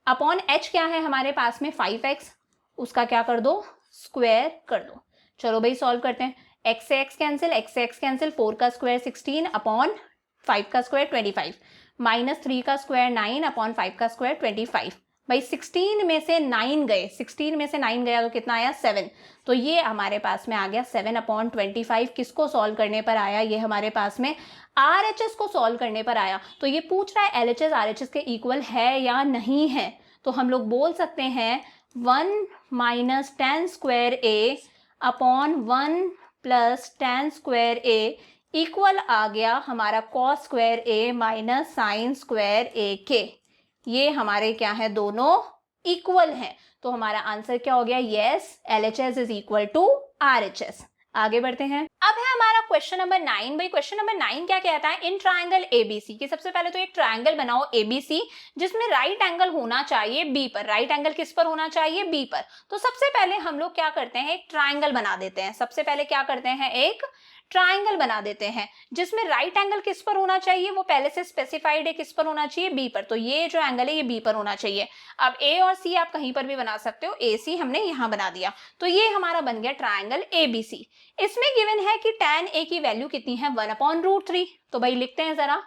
अपॉन h क्या है हमारे पास में 5x, उसका क्या कर दो, स्क्वायर कर दो। चलो भाई सॉल्व करते हैं। x से x कैंसिल, x से x कैंसिल, 4 का स्क्वायर 16 अपॉन 5 का स्क्वायर 25, माइनस 3 का स्क्वायर 9 अपॉन 5 का स्क्वायर 25। भाई 16 में से 9 गए, 16 में से 9 गया तो कितना आया 7। तो ये हमारे पास में आ गया 7/25। किसको सॉल्व करने पर आया, ये हमारे पास में RHS को सॉल्व करने पर आया। तो ये पूछ रहा है LHS RHS के इक्वल है या नहीं है, तो हम लोग बोल सकते हैं 1 माइनस tan स्क्वायर ए अपॉन 1 प्लस tan स्क्वायर ए इक्वल आ गया हमारा cos square A minus sine square ए के। ये हमारे क्या है, दोनों इक्वल हैं। तो हमारा आंसर क्या हो गया, yes LHS is equal to RHS। आगे बढ़ते हैं। अब है हमारा क्वेश्चन नंबर 9। भाई क्वेश्चन नंबर 9 क्या कहता है, इन ट्राइंगल ABC की सबसे पहले तो एक ट्राइंगल बनाओ ABC जिसमें राइट एंगल होना चाहिए B पर। राइट एंगल किस पर होना चाहिए, B पर। तो सबसे पहले हम लोग क्या करते हैं, एक ट्राइंगल बना देते हैं। सबसे पहले क्या करते हैं, एक ट्राइंगल बना देते हैं जिसमें राइट एंगल किस पर होना चाहिए, वो पहले से स्पेसिफाइड है, किस पर होना चाहिए, B पर। तो ये जो एंगल है ये B पर होना चाहिए। अब A और C आप कहीं पर भी बना सकते हो, AC हमने यहां बना दिया। तो ये हमारा बन गया ट्राइंगल ABC। इसमें गिवन है कि tan A की वैल्यू कितनी है 1/√3। तो भाई लिखते हैं जरा,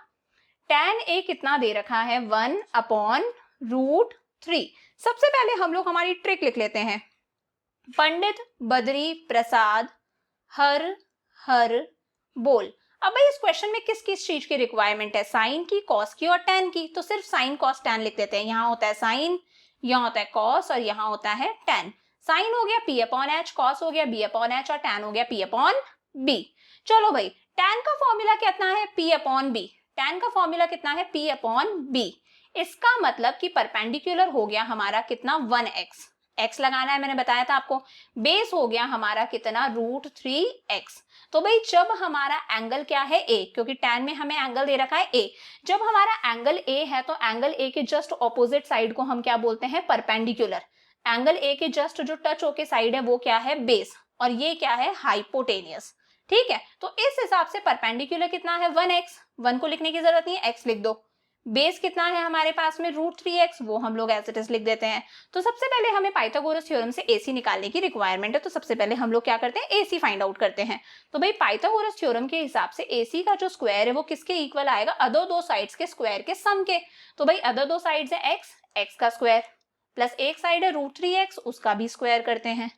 tan A कितना दे रखा है 1/√3। सबसे पहले हम लोग हमारी ट्रिक लिख लेते हैं, पंडित बद्री प्रसाद हर हर बोल। अब भाई इस क्वेश्चन में किस किस चीज की रिक्वायरमेंट है, साइन की, कॉस की और टैन की। तो सिर्फ साइन कॉस टैन लिख देते हैं। यहाँ होता है साइन, यहाँ होता है कॉस और यहाँ होता है टैन। साइन हो गया p/h, कॉस हो गया b/h और टैन हो गया p/b। चलो भाई टैन का फॉर्मूला कितना है p/b। टैन का फॉर्मूला कितना है p/b। इसका मतलब कि परपेंडिकुलर हो गया हमारा कितना 1x। x लगाना है, मैंने बताया था आपको। बेस हो गया हमारा कितना √3x। तो भाई जब हमारा एंगल क्या है a, क्योंकि tan में हमें एंगल दे रखा है a, जब हमारा एंगल a है तो एंगल a के जस्ट ऑपोजिट साइड को हम क्या बोलते हैं, परपेंडिकुलर। एंगल a के जस्ट जो टच होके साइड है वो क्या है, बेस, और ये क्या है, हाइपोटेनियस। ठीक है, तो इस हिसाब से परपेंडिकुलर कितना है 1x। 1 को लिखने की जरूरत नहीं है, x लिख दो। बेस कितना है हमारे पास में √3x, वो हम लोग एज इट इज लिख देते हैं। तो सबसे पहले हमें पाइथागोरस थ्योरम से AC निकालने की रिक्वायरमेंट है। तो सबसे पहले हम लोग क्या करते हैं, AC फाइंड आउट करते हैं। तो भाई पाइथागोरस थ्योरम के हिसाब से AC का जो स्क्वायर है वो किसके इक्वल आएगा, अदर दो साइड्स के स्क्वायर के सम के। तो भाई अदर दो साइड्स है x का स्क्वायर प्लस एक साइड है √3x, उसका भी स्क्वायर करते हैं।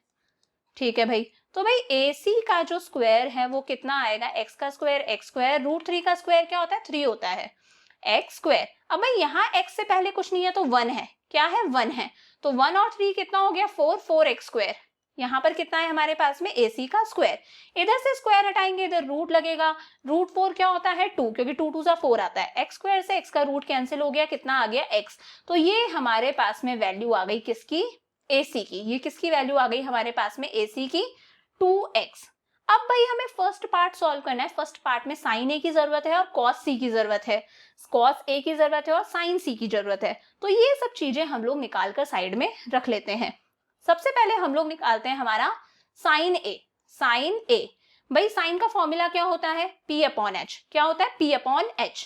ठीक है भाई, तो भाई AC का जो स्क्वायर है वो कितना आएगा, x का स्क्वायर x स्क्वायर, √3 का स्क्वायर क्या होता है 3 होता है, x स्क्वायर। अब भाई यहाँ x से पहले कुछ नहीं है तो 1 है, क्या है 1 है। तो 1 और 3 कितना हो गया 4x स्क्वायर। यहाँ पर कितना है हमारे पास में AC का स्क्वायर। इधर से स्क्वायर हटाएंगे, इधर रूट लगेगा। √4 क्या होता है 2, क्योंकि 2 2 4 आता है। x स्क्वायर से x का रूट कैंसिल हो गया, कितना आ गया x। तो ये हमारे पास में वैल्यू आ गई किसकी, AC की। ये किसकी वैल्यू आ गई हमारे पास में, AC की 2x। अब भाई हमें फर्स्ट पार्ट सॉल्व करना है। फर्स्ट पार्ट में साइन A की जरूरत है और कॉस C की जरूरत है, कॉस A की जरूरत है और साइन C की जरूरत है। तो ये सब चीजें हम लोग निकाल कर साइड में रख लेते हैं। सबसे पहले हम लोग निकालते हैं हमारा साइन ए। साइन ए, भाई साइन का फॉर्मूला क्या होता है, P अपॉन H। क्या होता है, P अपॉन H।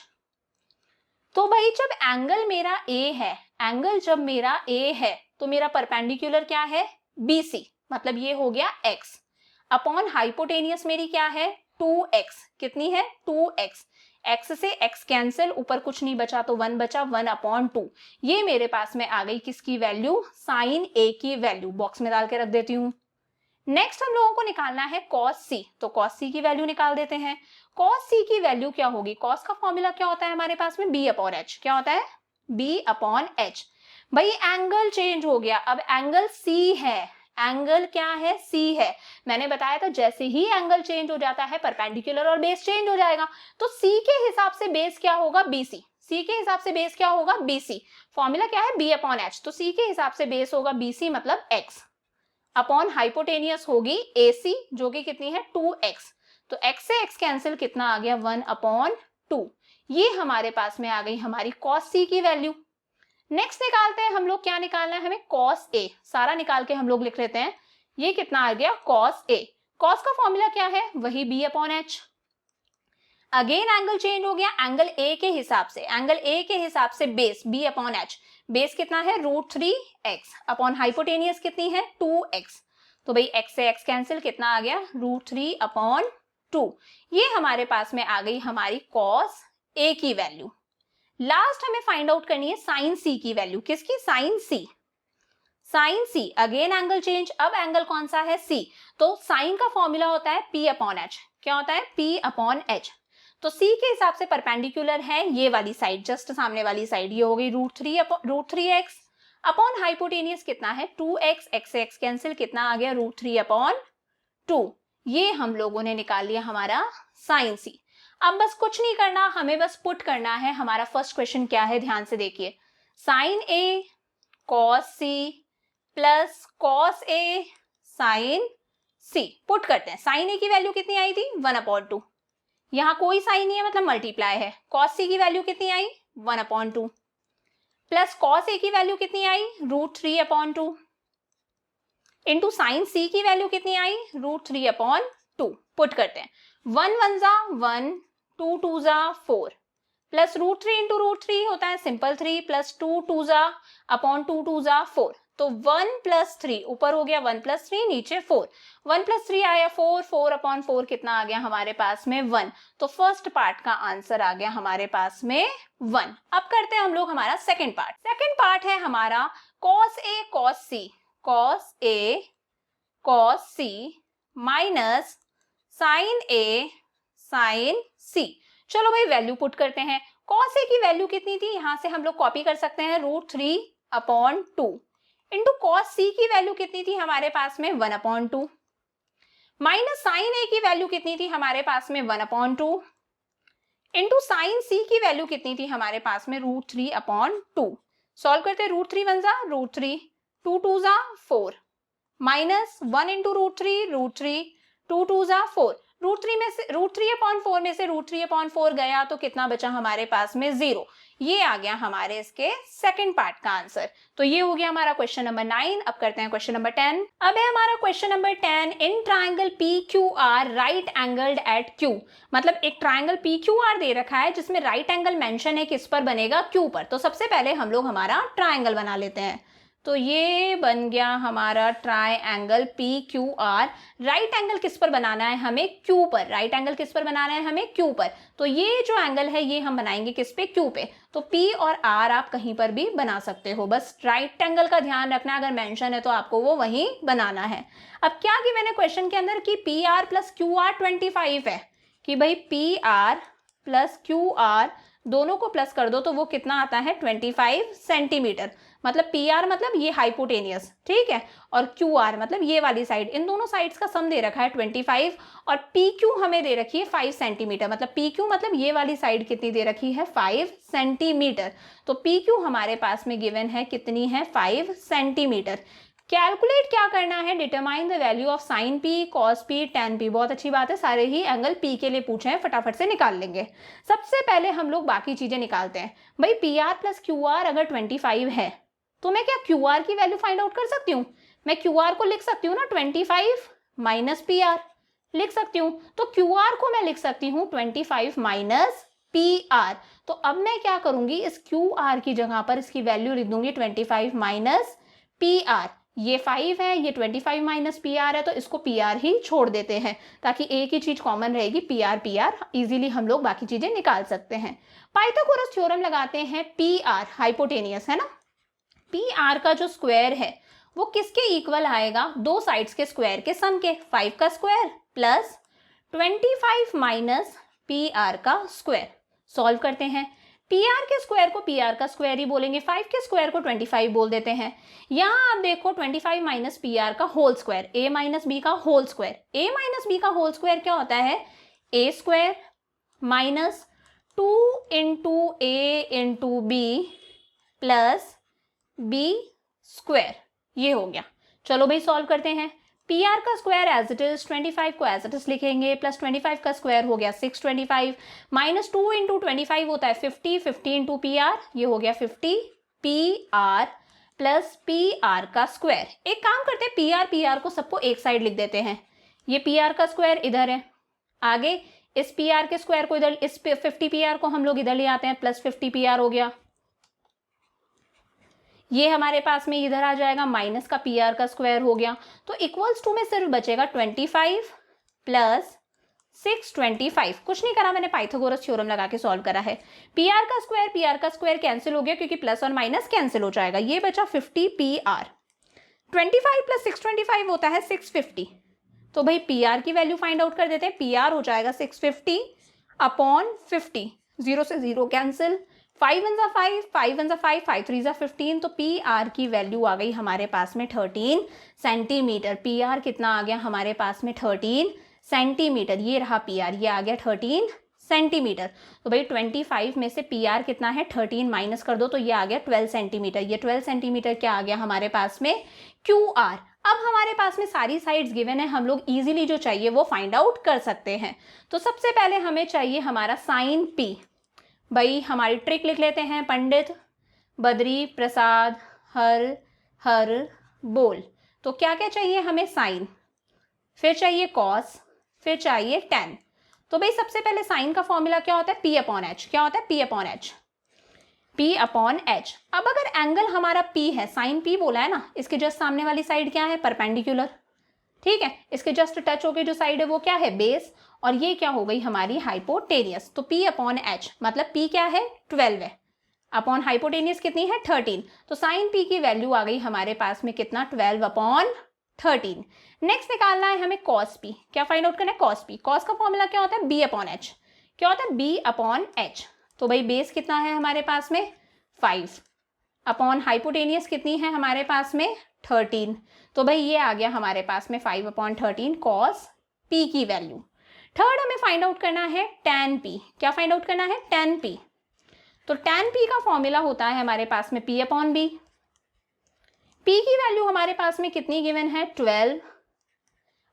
तो भाई जब एंगल मेरा A है, एंगल जब मेरा A है तो मेरा परपेंडिकुलर क्या है, BC, मतलब ये हो गया x अपॉन हाइपोटेनियस मेरी क्या है 2x। कितनी है 2x। x से x कैंसिल, ऊपर कुछ नहीं बचा तो 1 बचा, 1/2। ये मेरे पास में आ गई किसकी वैल्यू, साइन A की वैल्यू। बॉक्स में डाल के रख देती हूँ। नेक्स्ट हम लोगों को निकालना है cos C, तो cos C की वैल्यू निकाल देते हैं। cos C की वैल्यू क्या होगी, cos का फॉर्मूला क्या होता है हमारे पास में, B अपॉन H। क्या होता है, B अपॉन H। भाई एंगल चेंज हो गया, अब एंगल C है, एंगल क्या है, C है। मैंने बताया था जैसे ही एंगल चेंज हो जाता है परपेंडिकुलर और बेस चेंज हो जाएगा। तो C के हिसाब से बेस क्या होगा, BC। C के हिसाब से बेस क्या होगा, BC। फॉर्मूला क्या है, B अपॉन H, तो C के हिसाब से बेस होगा BC मतलब x अपॉन हाइपोटेनियस होगी AC जो कि कितनी है 2x। तो x से x कैंसिल, कितना आ गया 1/2। ये हमारे पास में आ गई हमारी cos C की वैल्यू। नेक्स्ट निकालते हैं हम लोग, क्या निकालना है हमें, cos A। सारा निकाल के हम लोग लिख लेते हैं। ये कितना आ गया cos A। cos का फॉर्मूला क्या है, वही B upon H। Again angle change हो गया, एंगल A के हिसाब से, एंगल A के हिसाब से base B upon H। Base कितना है √3x अपॉन हाइपोटेनियस कितनी है 2x। तो भाई x से x कैंसिल, कितना आ गया √3/2। ये हमारे पास में आ गई हमारी cos A की वैल्यू। लास्ट हमें फाइंड आउट करनी है साइन C की वैल्यू। किसकी, sine C। Sine C, again angle change, अब एंगल कौन सा है C। तो साइन का फॉर्मूला होता है P अपॉन H। क्या होता है, P अपॉन H। तो C के हिसाब से परपेंडिकुलर है ये वाली साइड, जस्ट सामने वाली साइड, ये हो गई √3x अपॉन हाइपोटेनियस कितना है 2x। x से x कैंसिल, कितना आ गया √3/2। ये हम लोगों ने निकाल लिया हमारा साइन C। अब बस कुछ नहीं करना, हमें बस पुट करना है। हमारा फर्स्ट क्वेश्चन क्या है, ध्यान से देखिए, sine A cos C plus cos A sine C। Put करते हैं। साइन A की वैल्यू कितनी आई थी 1/2, यहां कोई साइन नहीं है मतलब मल्टीप्लाई है। cos C की वैल्यू कितनी आई 1/2 प्लस cos A की वैल्यू कितनी आई √3/2 इंटू साइन C की वैल्यू कितनी आई √3/2। पुट करते हैं, 1 1 जा 1, 2 2 जा 4 प्लस √3 इंटू √3 होता है सिंपल 3 प्लस 2 2 जा अपॉन 2 2 जा 4। तो 1 + 3, ऊपर हो गया 1 + 3, नीचे 4, 1 + 3 आया 4, 4/4 कितना आ गया हमारे पास में 1। तो फर्स्ट पार्ट का आंसर आ गया हमारे पास में 1। अब करते हैं हम लोग हमारा सेकंड पार्ट। सेकंड पार्ट है हमारा cos A cos C, cos A cos C minus sine A sine C। चलो भाई वैल्यू पुट करते हैं। cos A की वैल्यू कितनी थी, यहां से हम लोग कॉपी कर सकते हैं √3/2 इंटू cos C की वैल्यू कितनी थी हमारे पास में 1/2 माइनस साइन A की वैल्यू कितनी थी हमारे पास में 1/2 इंटू साइन C की वैल्यू कितनी थी हमारे पास में √3/2। सॉल्व करते हैं, √3 1 जा √3, 2 2 जा 4 माइनस 1 इंटू √3, 2 2 जा 4। √3 में से √3/4 में से √3/4 गया तो कितना बचा हमारे पास में 0। ये आ गया हमारे इसके सेकंड पार्ट का आंसर। तो ये हो गया हमारा क्वेश्चन नंबर 9। अब करते हैं क्वेश्चन नंबर 10। अब है हमारा question number 10, in triangle PQR right angled eight Q। मतलब एक ट्राइंगल PQR दे रखा है जिसमें राइट एंगल मेंशन है, किस पर बनेगा, Q पर। तो सबसे पहले हम लोग हमारा ट्राइंगल बना लेते हैं। तो ये बन गया हमारा ट्राइंगल PQR। राइट एंगल किस पर बनाना है हमें, Q पर। राइट एंगल किस पर बनाना है हमें, Q पर। तो ये जो एंगल है ये हम बनाएंगे किस पे, Q पे। तो P और R आप कहीं पर भी बना सकते हो, बस राइट एंगल का ध्यान रखना, अगर मेंशन है तो आपको वो वहीं बनाना है। अब क्या कि मैंने क्वेश्चन के अंदर कि PR + QR 25 है, कि भाई PR + QR दोनों को प्लस कर दो तो वो कितना आता है 25 सेंटीमीटर। मतलब PR मतलब ये हाइपोटेनियस, ठीक है, और QR मतलब ये वाली साइड, इन दोनों साइड्स का सम दे रखा है 25 और PQ हमें दे रखी है 5 सेंटीमीटर। मतलब PQ मतलब ये वाली साइड कितनी दे रखी है 5 सेंटीमीटर। तो PQ हमारे पास में गिवन है कितनी है 5 सेंटीमीटर। कैलकुलेट क्या करना है, determine the value of sine P, cos P, tan P। बहुत अच्छी बात है, सारे ही एंगल P के लिए पूछे हैं, फटाफट से निकाल लेंगे। सबसे पहले हम लोग बाकी चीजें निकालते हैं। भाई PR + QR अगर 25 है तो मैं क्या QR की वैल्यू फाइंड आउट कर सकती हूँ। मैं क्यू आर को लिख सकती हूँ ना 25 माइनस पी आर, लिख सकती हूँ। तो क्यू आर को मैं लिख सकती हूँ 25 माइनस पी आर। तो अब मैं क्या करूंगी, इस क्यू आर की जगह पर इसकी वैल्यू लिख दूंगी 25 माइनस पी आर। ये 5 है, ये 25 माइनस पी आर है, तो इसको पी आर ही छोड़ देते हैं ताकि एक ही चीज कॉमन रहेगी, पी आर इजीली हम लोग बाकी चीजें निकाल सकते हैं। पाइथागोरस थ्योरम लगाते हैं, पी आर हाइपोटेनियस है ना, पी आर का जो स्क्वायर है वो किसके इक्वल आएगा, दो साइड्स के स्क्वायर के सम के, 5 का square plus 25 minus P R का स्क्वायर। सॉल्व करते हैं, पी आर के स्क्वायर को पी आर का स्क्वायर ही बोलेंगे, 5 के स्क्वायर को 25 बोल देते हैं। यहां आप देखो 25 माइनस पी आर का whole square, A minus B का whole square. A minus B का होल स्क्वायर क्या होता है, A square minus 2 into A into B plus B square, ये हो गया। चलो भाई सॉल्व करते हैं। पी आर का स्क्वायर एज इट इज, 25 को एज इट इज लिखेंगे, प्लस 25 का स्क्वायर हो गया 625, माइनस 2 इंटू 25 होता है 50, 50 इंटू पी आर, ये हो गया 50 P R plus P R का स्क्वायर। एक काम करते हैं, पी आर को सबको एक साइड लिख देते हैं। ये पी आर का स्क्वायर इधर है, आगे इस पी आर के स्क्वायर को इधर, इस 50 पी आर को हम लोग इधर ले आते हैं, प्लस 50 पी आर हो गया। ये हमारे पास में इधर आ जाएगा, माइनस का पी आर का स्क्वायर हो गया। तो इक्वल्स टू में सिर्फ बचेगा 25 प्लस 625। कुछ नहीं करा मैंने, पाइथागोरस थ्योरम लगा के सॉल्व करा है। पी आर का स्क्वायर कैंसिल हो गया क्योंकि प्लस और माइनस कैंसिल हो जाएगा। ये बचा 50 पी आर, 25 प्लस 625 होता है 650। तो भाई पी आर की वैल्यू फाइंड आउट कर देते हैं। पी आर हो जाएगा 650 अपॉन 50, जीरो से जीरो कैंसिल, 5 1 जा 5, 5 1 जा 5, 5 3 जा 15। तो पी आर की वैल्यू आ गई हमारे पास में 13 सेंटीमीटर। पी आर कितना आ गया हमारे पास में, 13 सेंटीमीटर। ये रहा पी आर, ये आ गया 13 सेंटीमीटर। तो भाई 25 में से पी आर कितना है, 13 माइनस कर दो तो ये आ गया 12 सेंटीमीटर। ये 12 सेंटीमीटर क्या आ गया हमारे पास में, क्यू आर। अब हमारे पास में सारी साइड्स गिवन है, हम लोग इजीली जो चाहिए वो फाइंड आउट कर सकते हैं। तो सबसे पहले हमें चाहिए हमारा साइन पी। भाई हमारी ट्रिक लिख लेते हैं, पंडित बद्री प्रसाद हर हर बोल। तो क्या क्या चाहिए हमें, साइन, फिर चाहिए कॉस, फिर चाहिए टेन। तो भाई सबसे पहले साइन का फॉर्मूला क्या होता है, पी अपॉन एच। क्या होता है, P upon H, P upon H. अब अगर एंगल हमारा पी है, साइन पी बोला है ना, इसके जस्ट सामने वाली साइड क्या है, परपेंडिकुलर, ठीक है। इसके जस्ट टच होके जो साइड है वो क्या है, बेस, और ये क्या हो गई हमारी हाइपोटेनियस। तो P अपॉन एच मतलब P क्या है, 12 है, अपॉन हाइपोटेनियस कितनी है, 13। तो साइन P की वैल्यू आ गई हमारे पास में कितना, 12 अपॉन 13। नेक्स्ट निकालना है हमें कॉस P। क्या फाइंड आउट करना है, कॉस P। कॉस का फॉर्मूला क्या होता है, B अपॉन एच। क्या होता है, B अपॉन एच। तो भाई बेस कितना है हमारे पास में, 5, अपॉन हाइपोटेनियस कितनी है हमारे पास में, 13। तो भाई ये आ गया हमारे पास में 5 अपॉन 13 कॉस P की वैल्यू। थर्ड हमें फाइंड आउट करना है tan P। क्या फाइंड आउट करना है, tan P। तो tan P का फॉर्मूला होता है हमारे पास में P अपॉन B। P की वैल्यू हमारे पास में कितनी गिवन है, 12,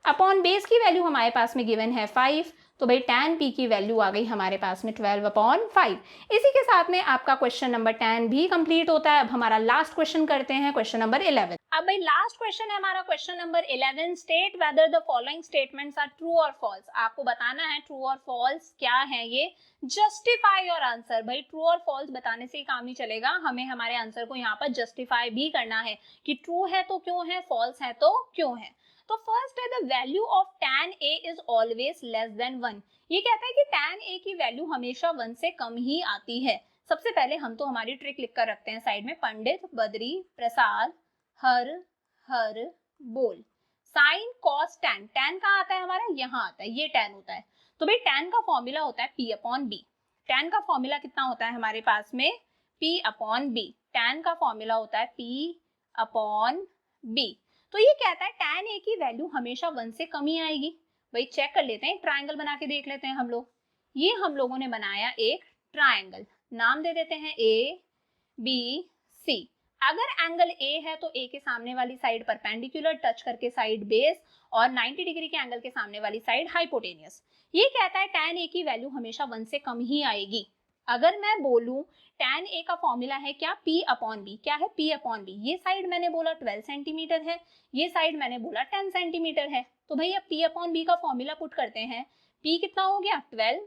अपॉन बेस की वैल्यू हमारे पास में गिवन है 5। तो भाई tan P की वैल्यू आ गई हमारे पास में 12 अपॉन 5। इसी के साथ में आपका क्वेश्चन नंबर 10 भी कंप्लीट होता है। अब हमारा लास्ट क्वेश्चन करते हैं, क्वेश्चन नंबर 11। अब भाई लास्ट क्वेश्चन है हमारा question number 11। State whether the following statements are true और फॉल्स। आपको बताना है ट्रू और फॉल्स क्या है ये। Justify your answer. भाई ट्रू और फॉल्स बताने से ही काम नहीं चलेगा, हमें हमारे आंसर को यहाँ पर जस्टिफाई भी करना है कि ट्रू है तो क्यों है, फॉल्स है तो क्यों है। तो फर्स्ट है the value of tan A is always less than 1। ये कहता है कि tan A की वैल्यू हमेशा 1 से कम ही आती है। सबसे पहले हम तो हमारी ट्रिक लिख कर रखते हैं साइड में, पंडित बद्री प्रसाद हर हर बोल। साइन कॉस tan, tan कहाँ आता है हमारा, यहाँ आता है, ये tan होता है। तो भाई tan का फॉर्मूला होता है P अपॉन B। tan का फॉर्मूला कितना होता है हमारे पास में, P अपॉन B। tan का फॉर्मूला होता है P अपॉन B। तो ये कहता है tan A की वैल्यू हमेशा 1 से कम ही आएगी। भाई चेक कर लेते हैं, ट्रायंगल बना के देख लेते हैं हम लोग। ये हम लोगों ने बनाया एक ट्रायंगल, नाम दे देते हैं ABC। अगर एंगल A है तो A के सामने वाली साइड परपेंडिकुलर टच करके साइड बेस, और 90 डिग्री के एंगल के सामने वाली साइड हाइपोटेनियस। ये कहता है tan A की वैल्यू हमेशा 1 से कम ही आएगी। अगर मैं बोलूं tan A का फॉर्मूला है क्या, P अपॉन बी, क्या है P अपॉन बी, ये साइड मैंने बोला 12 सेंटीमीटर है, ये साइड मैंने बोला 10 सेंटीमीटर है, तो भाई अब P अपॉन बी का फॉर्मूला पुट करते हैं। P कितना हो गया 12,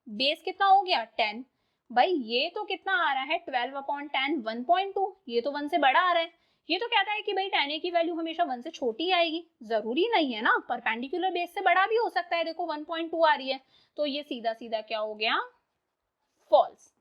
बेस कितना हो गया 10, भाई ये तो कितना आ रहा है 12 अपॉन 10 1.2, ये तो 1 से बड़ा आ रहा है। ये तो कहता है कि भाई tan A की वैल्यू हमेशा 1 से छोटी आएगी, जरूरी नहीं है ना, परपेंडिकुलर बेस से बड़ा भी हो सकता है, देखो 1.2 आ रही है, तो ये सीधा सीधा क्या हो गया, फॉल्स।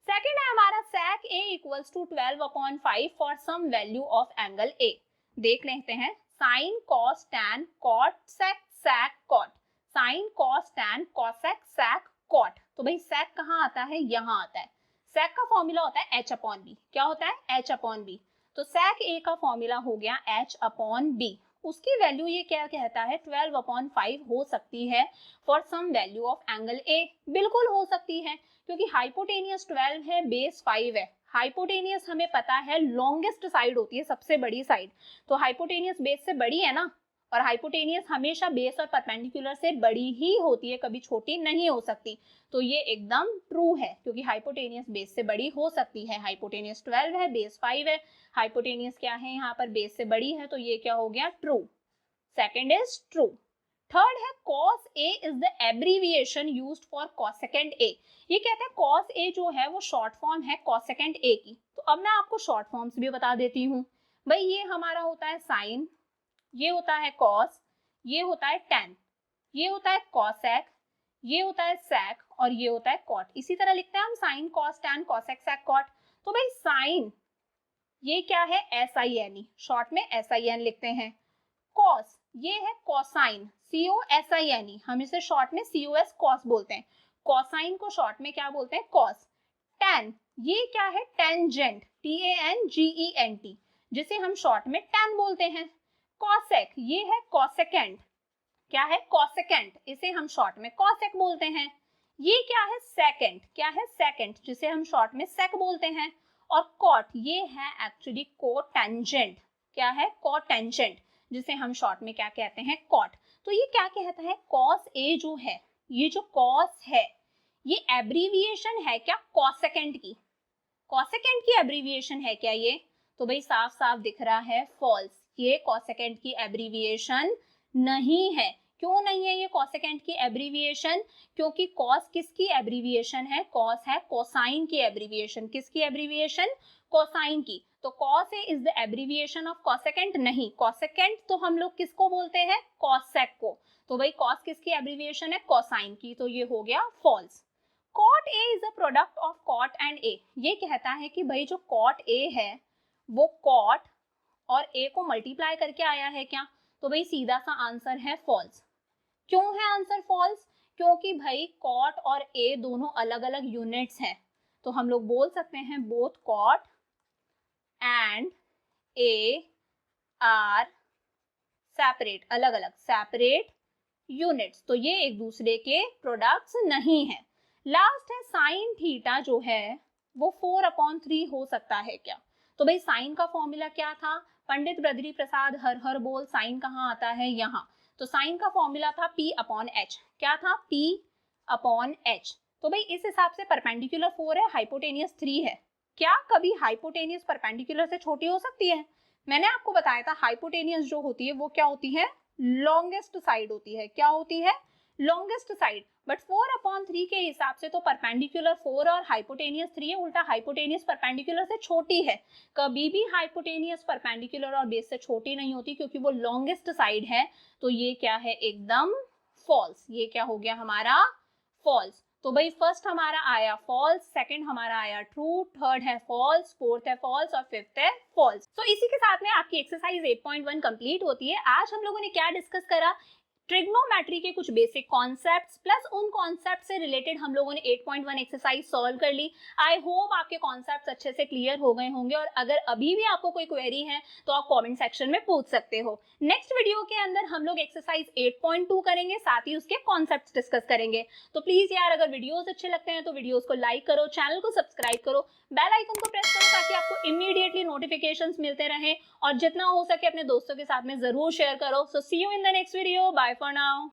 सेकेंड है हमारा sec A equals to 12 upon 5 for some value of angle A। देख लेते हैं, sine cos tan cot sec sec cot, sine cos tan cosec sec cot, तो भाई sec कहाँ आता है, यहाँ आता है। sec का फॉर्मूला होता है h अपॉन बी, क्या होता है h अपॉन बी, तो sec A का फॉर्मूला हो गया h अपॉन बी, उसकी वैल्यू ये क्या कहता है 12 अपॉन 5 हो सकती है for some value of angle A, बिल्कुल हो सकती है, क्योंकि हाइपोटेनियस 12 है, बेस 5 है। हाइपोटेनियस हमें पता है लॉन्गेस्ट साइड होती है, सबसे बड़ी साइड, तो हाइपोटेनियस बेस से बड़ी है ना, और हाइपोटेनियस हमेशा बेस और परपेंडिकुलर से बड़ी ही होती है, कभी छोटी नहीं हो सकती, तो ये एकदम ट्रू है, क्योंकि हाइपोटेनियस बेस से बड़ी हो सकती है। हाइपोटेनियस 12 है, बेस 5 है, हाइपोटेनियस क्या है यहाँ पर, बेस से बड़ी है, तो ये क्या हो गया, true. Second is true. Third है cos A is the abbreviation used for cosecant A। ये कहते हैं cos A जो है वो शॉर्ट फॉर्म है cosecant A की, तो अब मैं आपको शॉर्ट फॉर्म्स भी बता देती हूँ। भाई ये हमारा होता है साइन, ये होता है cos, ये होता है tan, ये होता है cosec, ये होता है sec और ये होता है cot। इसी तरह लिखते हैं हम sin cos tan cosec sec cot। तो भाई साइन ये क्या है sin, शॉर्ट में sin लिखते हैं। cos ये है कोसाइन, COSINE, हम इसे शॉर्ट में COS cos बोलते हैं। कोसाइन को शॉर्ट में क्या बोलते हैं, cos। tan ये क्या है, टेंजेंट, TANGENT, जिसे हम शॉर्ट में tan बोलते हैं। cosec ये है cosecant, क्या है cosecant, इसे हम शॉर्ट में cosec बोलते हैं। ये क्या है secant, क्या है secant, जिसे हम शॉर्ट में sec बोलते हैं। और cot ये है एक्चुअली कोटेंजेंट, क्या है कोटेंजेंट, जिसे हम शॉर्ट में क्या कहते हैं, कॉट। तो ये क्या कहता है, cos A जो है, ये जो cos है, ये एब्रीविएशन है क्या cosecant की, cosecant की एब्रीविएशन है क्या ये, तो भाई साफ साफ दिख रहा है फॉल्स, ये cosecant की एब्रीविएशन नहीं है। क्यों नहीं है ये cosecant की एब्रीविएशन, क्योंकि cos किसकी एब्रीविएशन है, cos है कोसाइन की एब्रीविएशन, किसकी एब्रीविएशन, कोसाइन की, तो cos A is the abbreviation of cosecant नहीं, cosecant तो हम लोग किसको बोलते हैं, cosec को, तो भाई cos किसकी एब्रीविएशन है, कोसाइन की, तो ये हो गया false. cot A is a product of cot and A, ये कहता है कि भाई जो cot A है वो cot और A को मल्टीप्लाई करके आया है क्या, तो भाई सीधा सा आंसर है फॉल्स। क्यों है आंसर फॉल्स, क्योंकि भाई cot और A दोनों अलग अलग यूनिट्स हैं, तो हम लोग बोल सकते हैं both cot and A are separate, अलग अलग सेपरेट यूनिट्स, तो ये एक दूसरे के प्रोडक्ट्स नहीं है। लास्ट है साइन थीटा जो है वो 4/3 हो सकता है क्या, तो भाई साइन का फॉर्मूला क्या था, पंडित बद्री प्रसाद हर हर बोल, साइन कहाँ आता है, यहाँ, तो साइन का फॉर्मूला था P/H, क्या था P/H, तो भाई इस हिसाब से परपेंडिकुलर 4 है, हाइपोटेनियस 3 है, क्या कभी हाइपोटेनियस परपेंडिकुलर से छोटी हो सकती है, मैंने आपको बताया था हाइपोटेनियस जो होती है वो क्या होती है, लॉन्गेस्ट साइड होती है, क्या होती है, लॉन्गेस्ट साइड, बट 4/3 के हिसाब से तो परपेंडिकुलर 4 और हाइपोटेनियस 3 है, उल्टा हाइपोटेनियस परपेंडिकुलर से छोटी है, कभी भी हाइपोटेनियस परपेंडिकुलर और बेस से छोटी नहीं होती, क्योंकि वो लॉन्गेस्ट साइड है, तो ये क्या है, एकदम फॉल्स, ये क्या हो गया हमारा फॉल्स। तो भाई फर्स्ट हमारा आया फॉल्स, सेकंड हमारा आया ट्रू, थर्ड है फॉल्स, फोर्थ है फॉल्स और फिफ्थ है फॉल्स। तो इसी के साथ में आपकी एक्सरसाइज 8.1 कंप्लीट होती है। आज हम लोगों ने क्या डिस्कस करा, ट्रिग्नोमेट्री के कुछ बेसिक कॉन्सेप्ट्स प्लस उन कॉन्सेप्ट से रिलेटेड हम लोगों ने 8.1 एक्सरसाइज सॉल्व कर ली। आई होप आपके कॉन्सेप्ट्स अच्छे से क्लियर हो गए होंगे, और अगर अभी भी आपको कोई क्वेरी है तो आप कमेंट सेक्शन में पूछ सकते हो। नेक्स्ट वीडियो के अंदर हम लोग एक्सरसाइज 8.2 करेंगे, साथ ही उसके कॉन्सेप्ट्स डिस्कस करेंगे। तो प्लीज यार अगर वीडियोस अच्छे लगते हैं तो वीडियोस को लाइक करो, चैनल को सब्सक्राइब करो, बेल आइकन को प्रेस करो ताकि आपको इमीडिएटली नोटिफिकेशंस मिलते रहें, और जितना हो सके अपने दोस्तों के साथ में जरूर शेयर करो। So see you in the next video, bye for now.